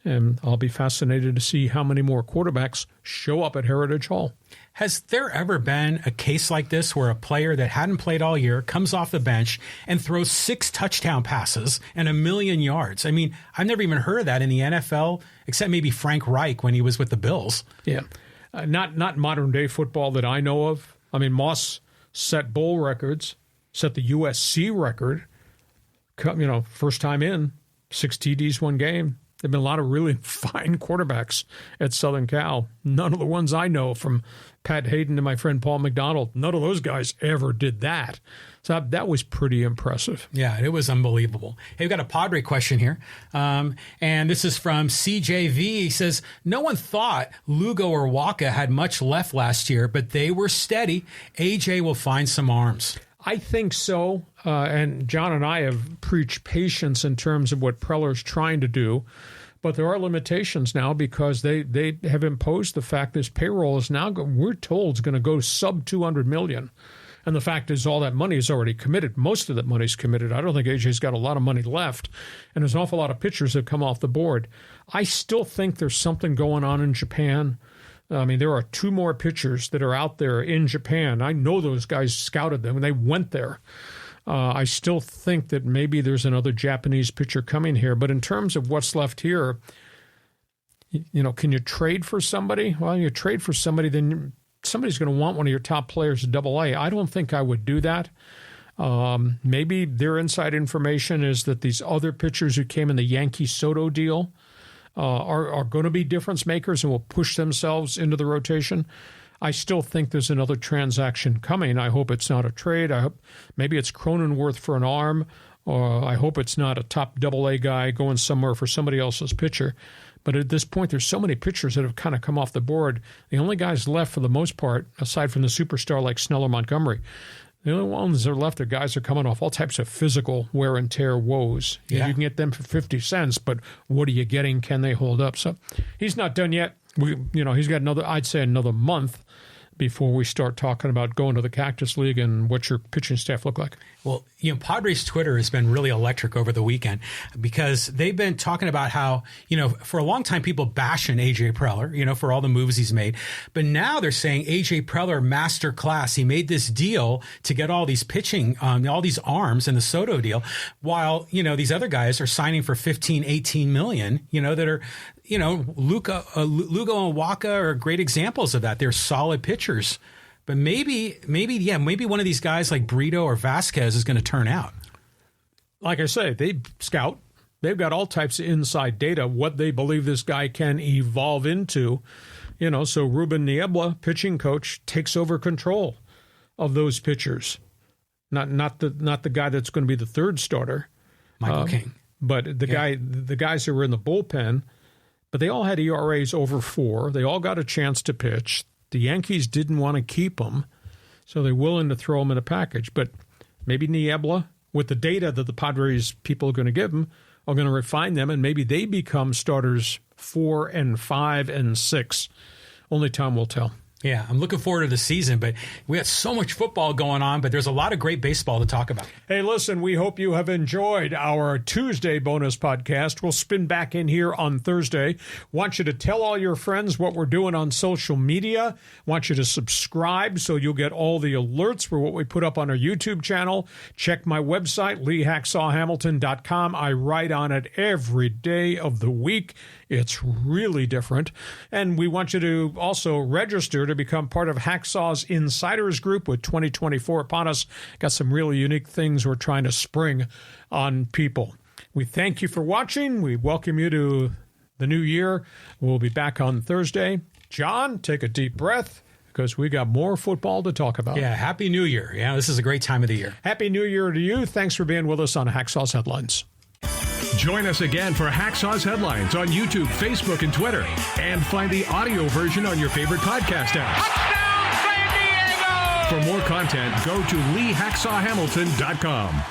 And I'll be fascinated to see how many more quarterbacks show up at Heritage Hall. Has there ever been a case like this where a player that hadn't played all year comes off the bench and throws 6 touchdown passes and 1,000,000 yards? I mean, I've never even heard of that in the NFL, except maybe Frank Reich when he was with the Bills. Yeah, not modern day football that I know of. I mean, Moss set bowl records, set the USC record. First time in, 6 TDs, 1 game. There have been a lot of really fine quarterbacks at Southern Cal. None of the ones I know, from Pat Hayden to my friend Paul McDonald, none of those guys ever did that. So that was pretty impressive. Yeah, it was unbelievable. Hey, we've got a Padre question here. And this is from CJV. He says, no one thought Lugo or Waka had much left last year, but they were steady. AJ will find some arms. I think so. And John and I have preached patience in terms of what Preller's trying to do. But there are limitations now because they have imposed the fact this payroll is now, we're told, is going to go sub $200 million. And the fact is all that money is already committed. Most of that money is committed. I don't think AJ's got a lot of money left. And there's an awful lot of pitchers that come off the board. I still think there's something going on in Japan. I mean, there are 2 more pitchers that are out there in Japan. I know those guys scouted them, and they went there. I still think that maybe there's another Japanese pitcher coming here. But in terms of what's left here, can you trade for somebody? Well, you trade for somebody, then somebody's going to want one of your top players at AA. I don't think I would do that. Maybe their inside information is that these other pitchers who came in the Yankee Soto deal are going to be difference makers and will push themselves into the rotation. I still think there's another transaction coming. I hope it's not a trade. I hope maybe it's Cronenworth for an arm, or I hope it's not a top AA guy going somewhere for somebody else's pitcher. But at this point, there's so many pitchers that have kind of come off the board. The only guys left for the most part, aside from the superstar like Snell or Montgomery, the only ones that are left are guys that are coming off all types of physical wear and tear woes. Yeah. You can get them for 50 cents, but what are you getting? Can they hold up? So he's not done yet. He's got another month before we start talking about going to the Cactus League and what your pitching staff look like. Well, Padres Twitter has been really electric over the weekend because they've been talking about how, for a long time people bashing AJ Preller, for all the moves he's made. But now they're saying AJ Preller master class. He made this deal to get all these pitching, all these arms in the Soto deal, while, these other guys are signing for 15, 18 million, that are, Lugo and Waka are great examples of that. They're solid pitchers. But maybe one of these guys like Brito or Vasquez is going to turn out. Like I say, they scout. They've got all types of inside data, what they believe this guy can evolve into. So Ruben Niebla, pitching coach, takes over control of those pitchers. Not the guy that's going to be the third starter, Michael King, but the guys who were in the bullpen. But they all had ERAs over 4. They all got a chance to pitch. The Yankees didn't want to keep them, so they're willing to throw them in a package. But maybe Niebla, with the data that the Padres people are going to give them, are going to refine them, and maybe they become starters 4 and 5 and 6. Only time will tell. Yeah, I'm looking forward to the season, but we got so much football going on, but there's a lot of great baseball to talk about. Hey, listen, we hope you have enjoyed our Tuesday bonus podcast. We'll spin back in here on Thursday. Want you to tell all your friends what we're doing on social media. Want you to subscribe so you'll get all the alerts for what we put up on our YouTube channel. Check my website, LeeHacksawHamilton.com. I write on it every day of the week. It's really different. And we want you to also register to become part of Hacksaw's Insiders Group with 2024 upon us. Got some really unique things we're trying to spring on people. We thank you for watching. We welcome you to the new year. We'll be back on Thursday. John, take a deep breath because we got more football to talk about. Yeah, Happy New Year. Yeah, this is a great time of the year. Happy New Year to you. Thanks for being with us on Hacksaw's Headlines. Join us again for Hacksaw's Headlines on YouTube, Facebook, and Twitter. And find the audio version on your favorite podcast app. Touchdown, San Diego! For more content, go to LeeHacksawHamilton.com.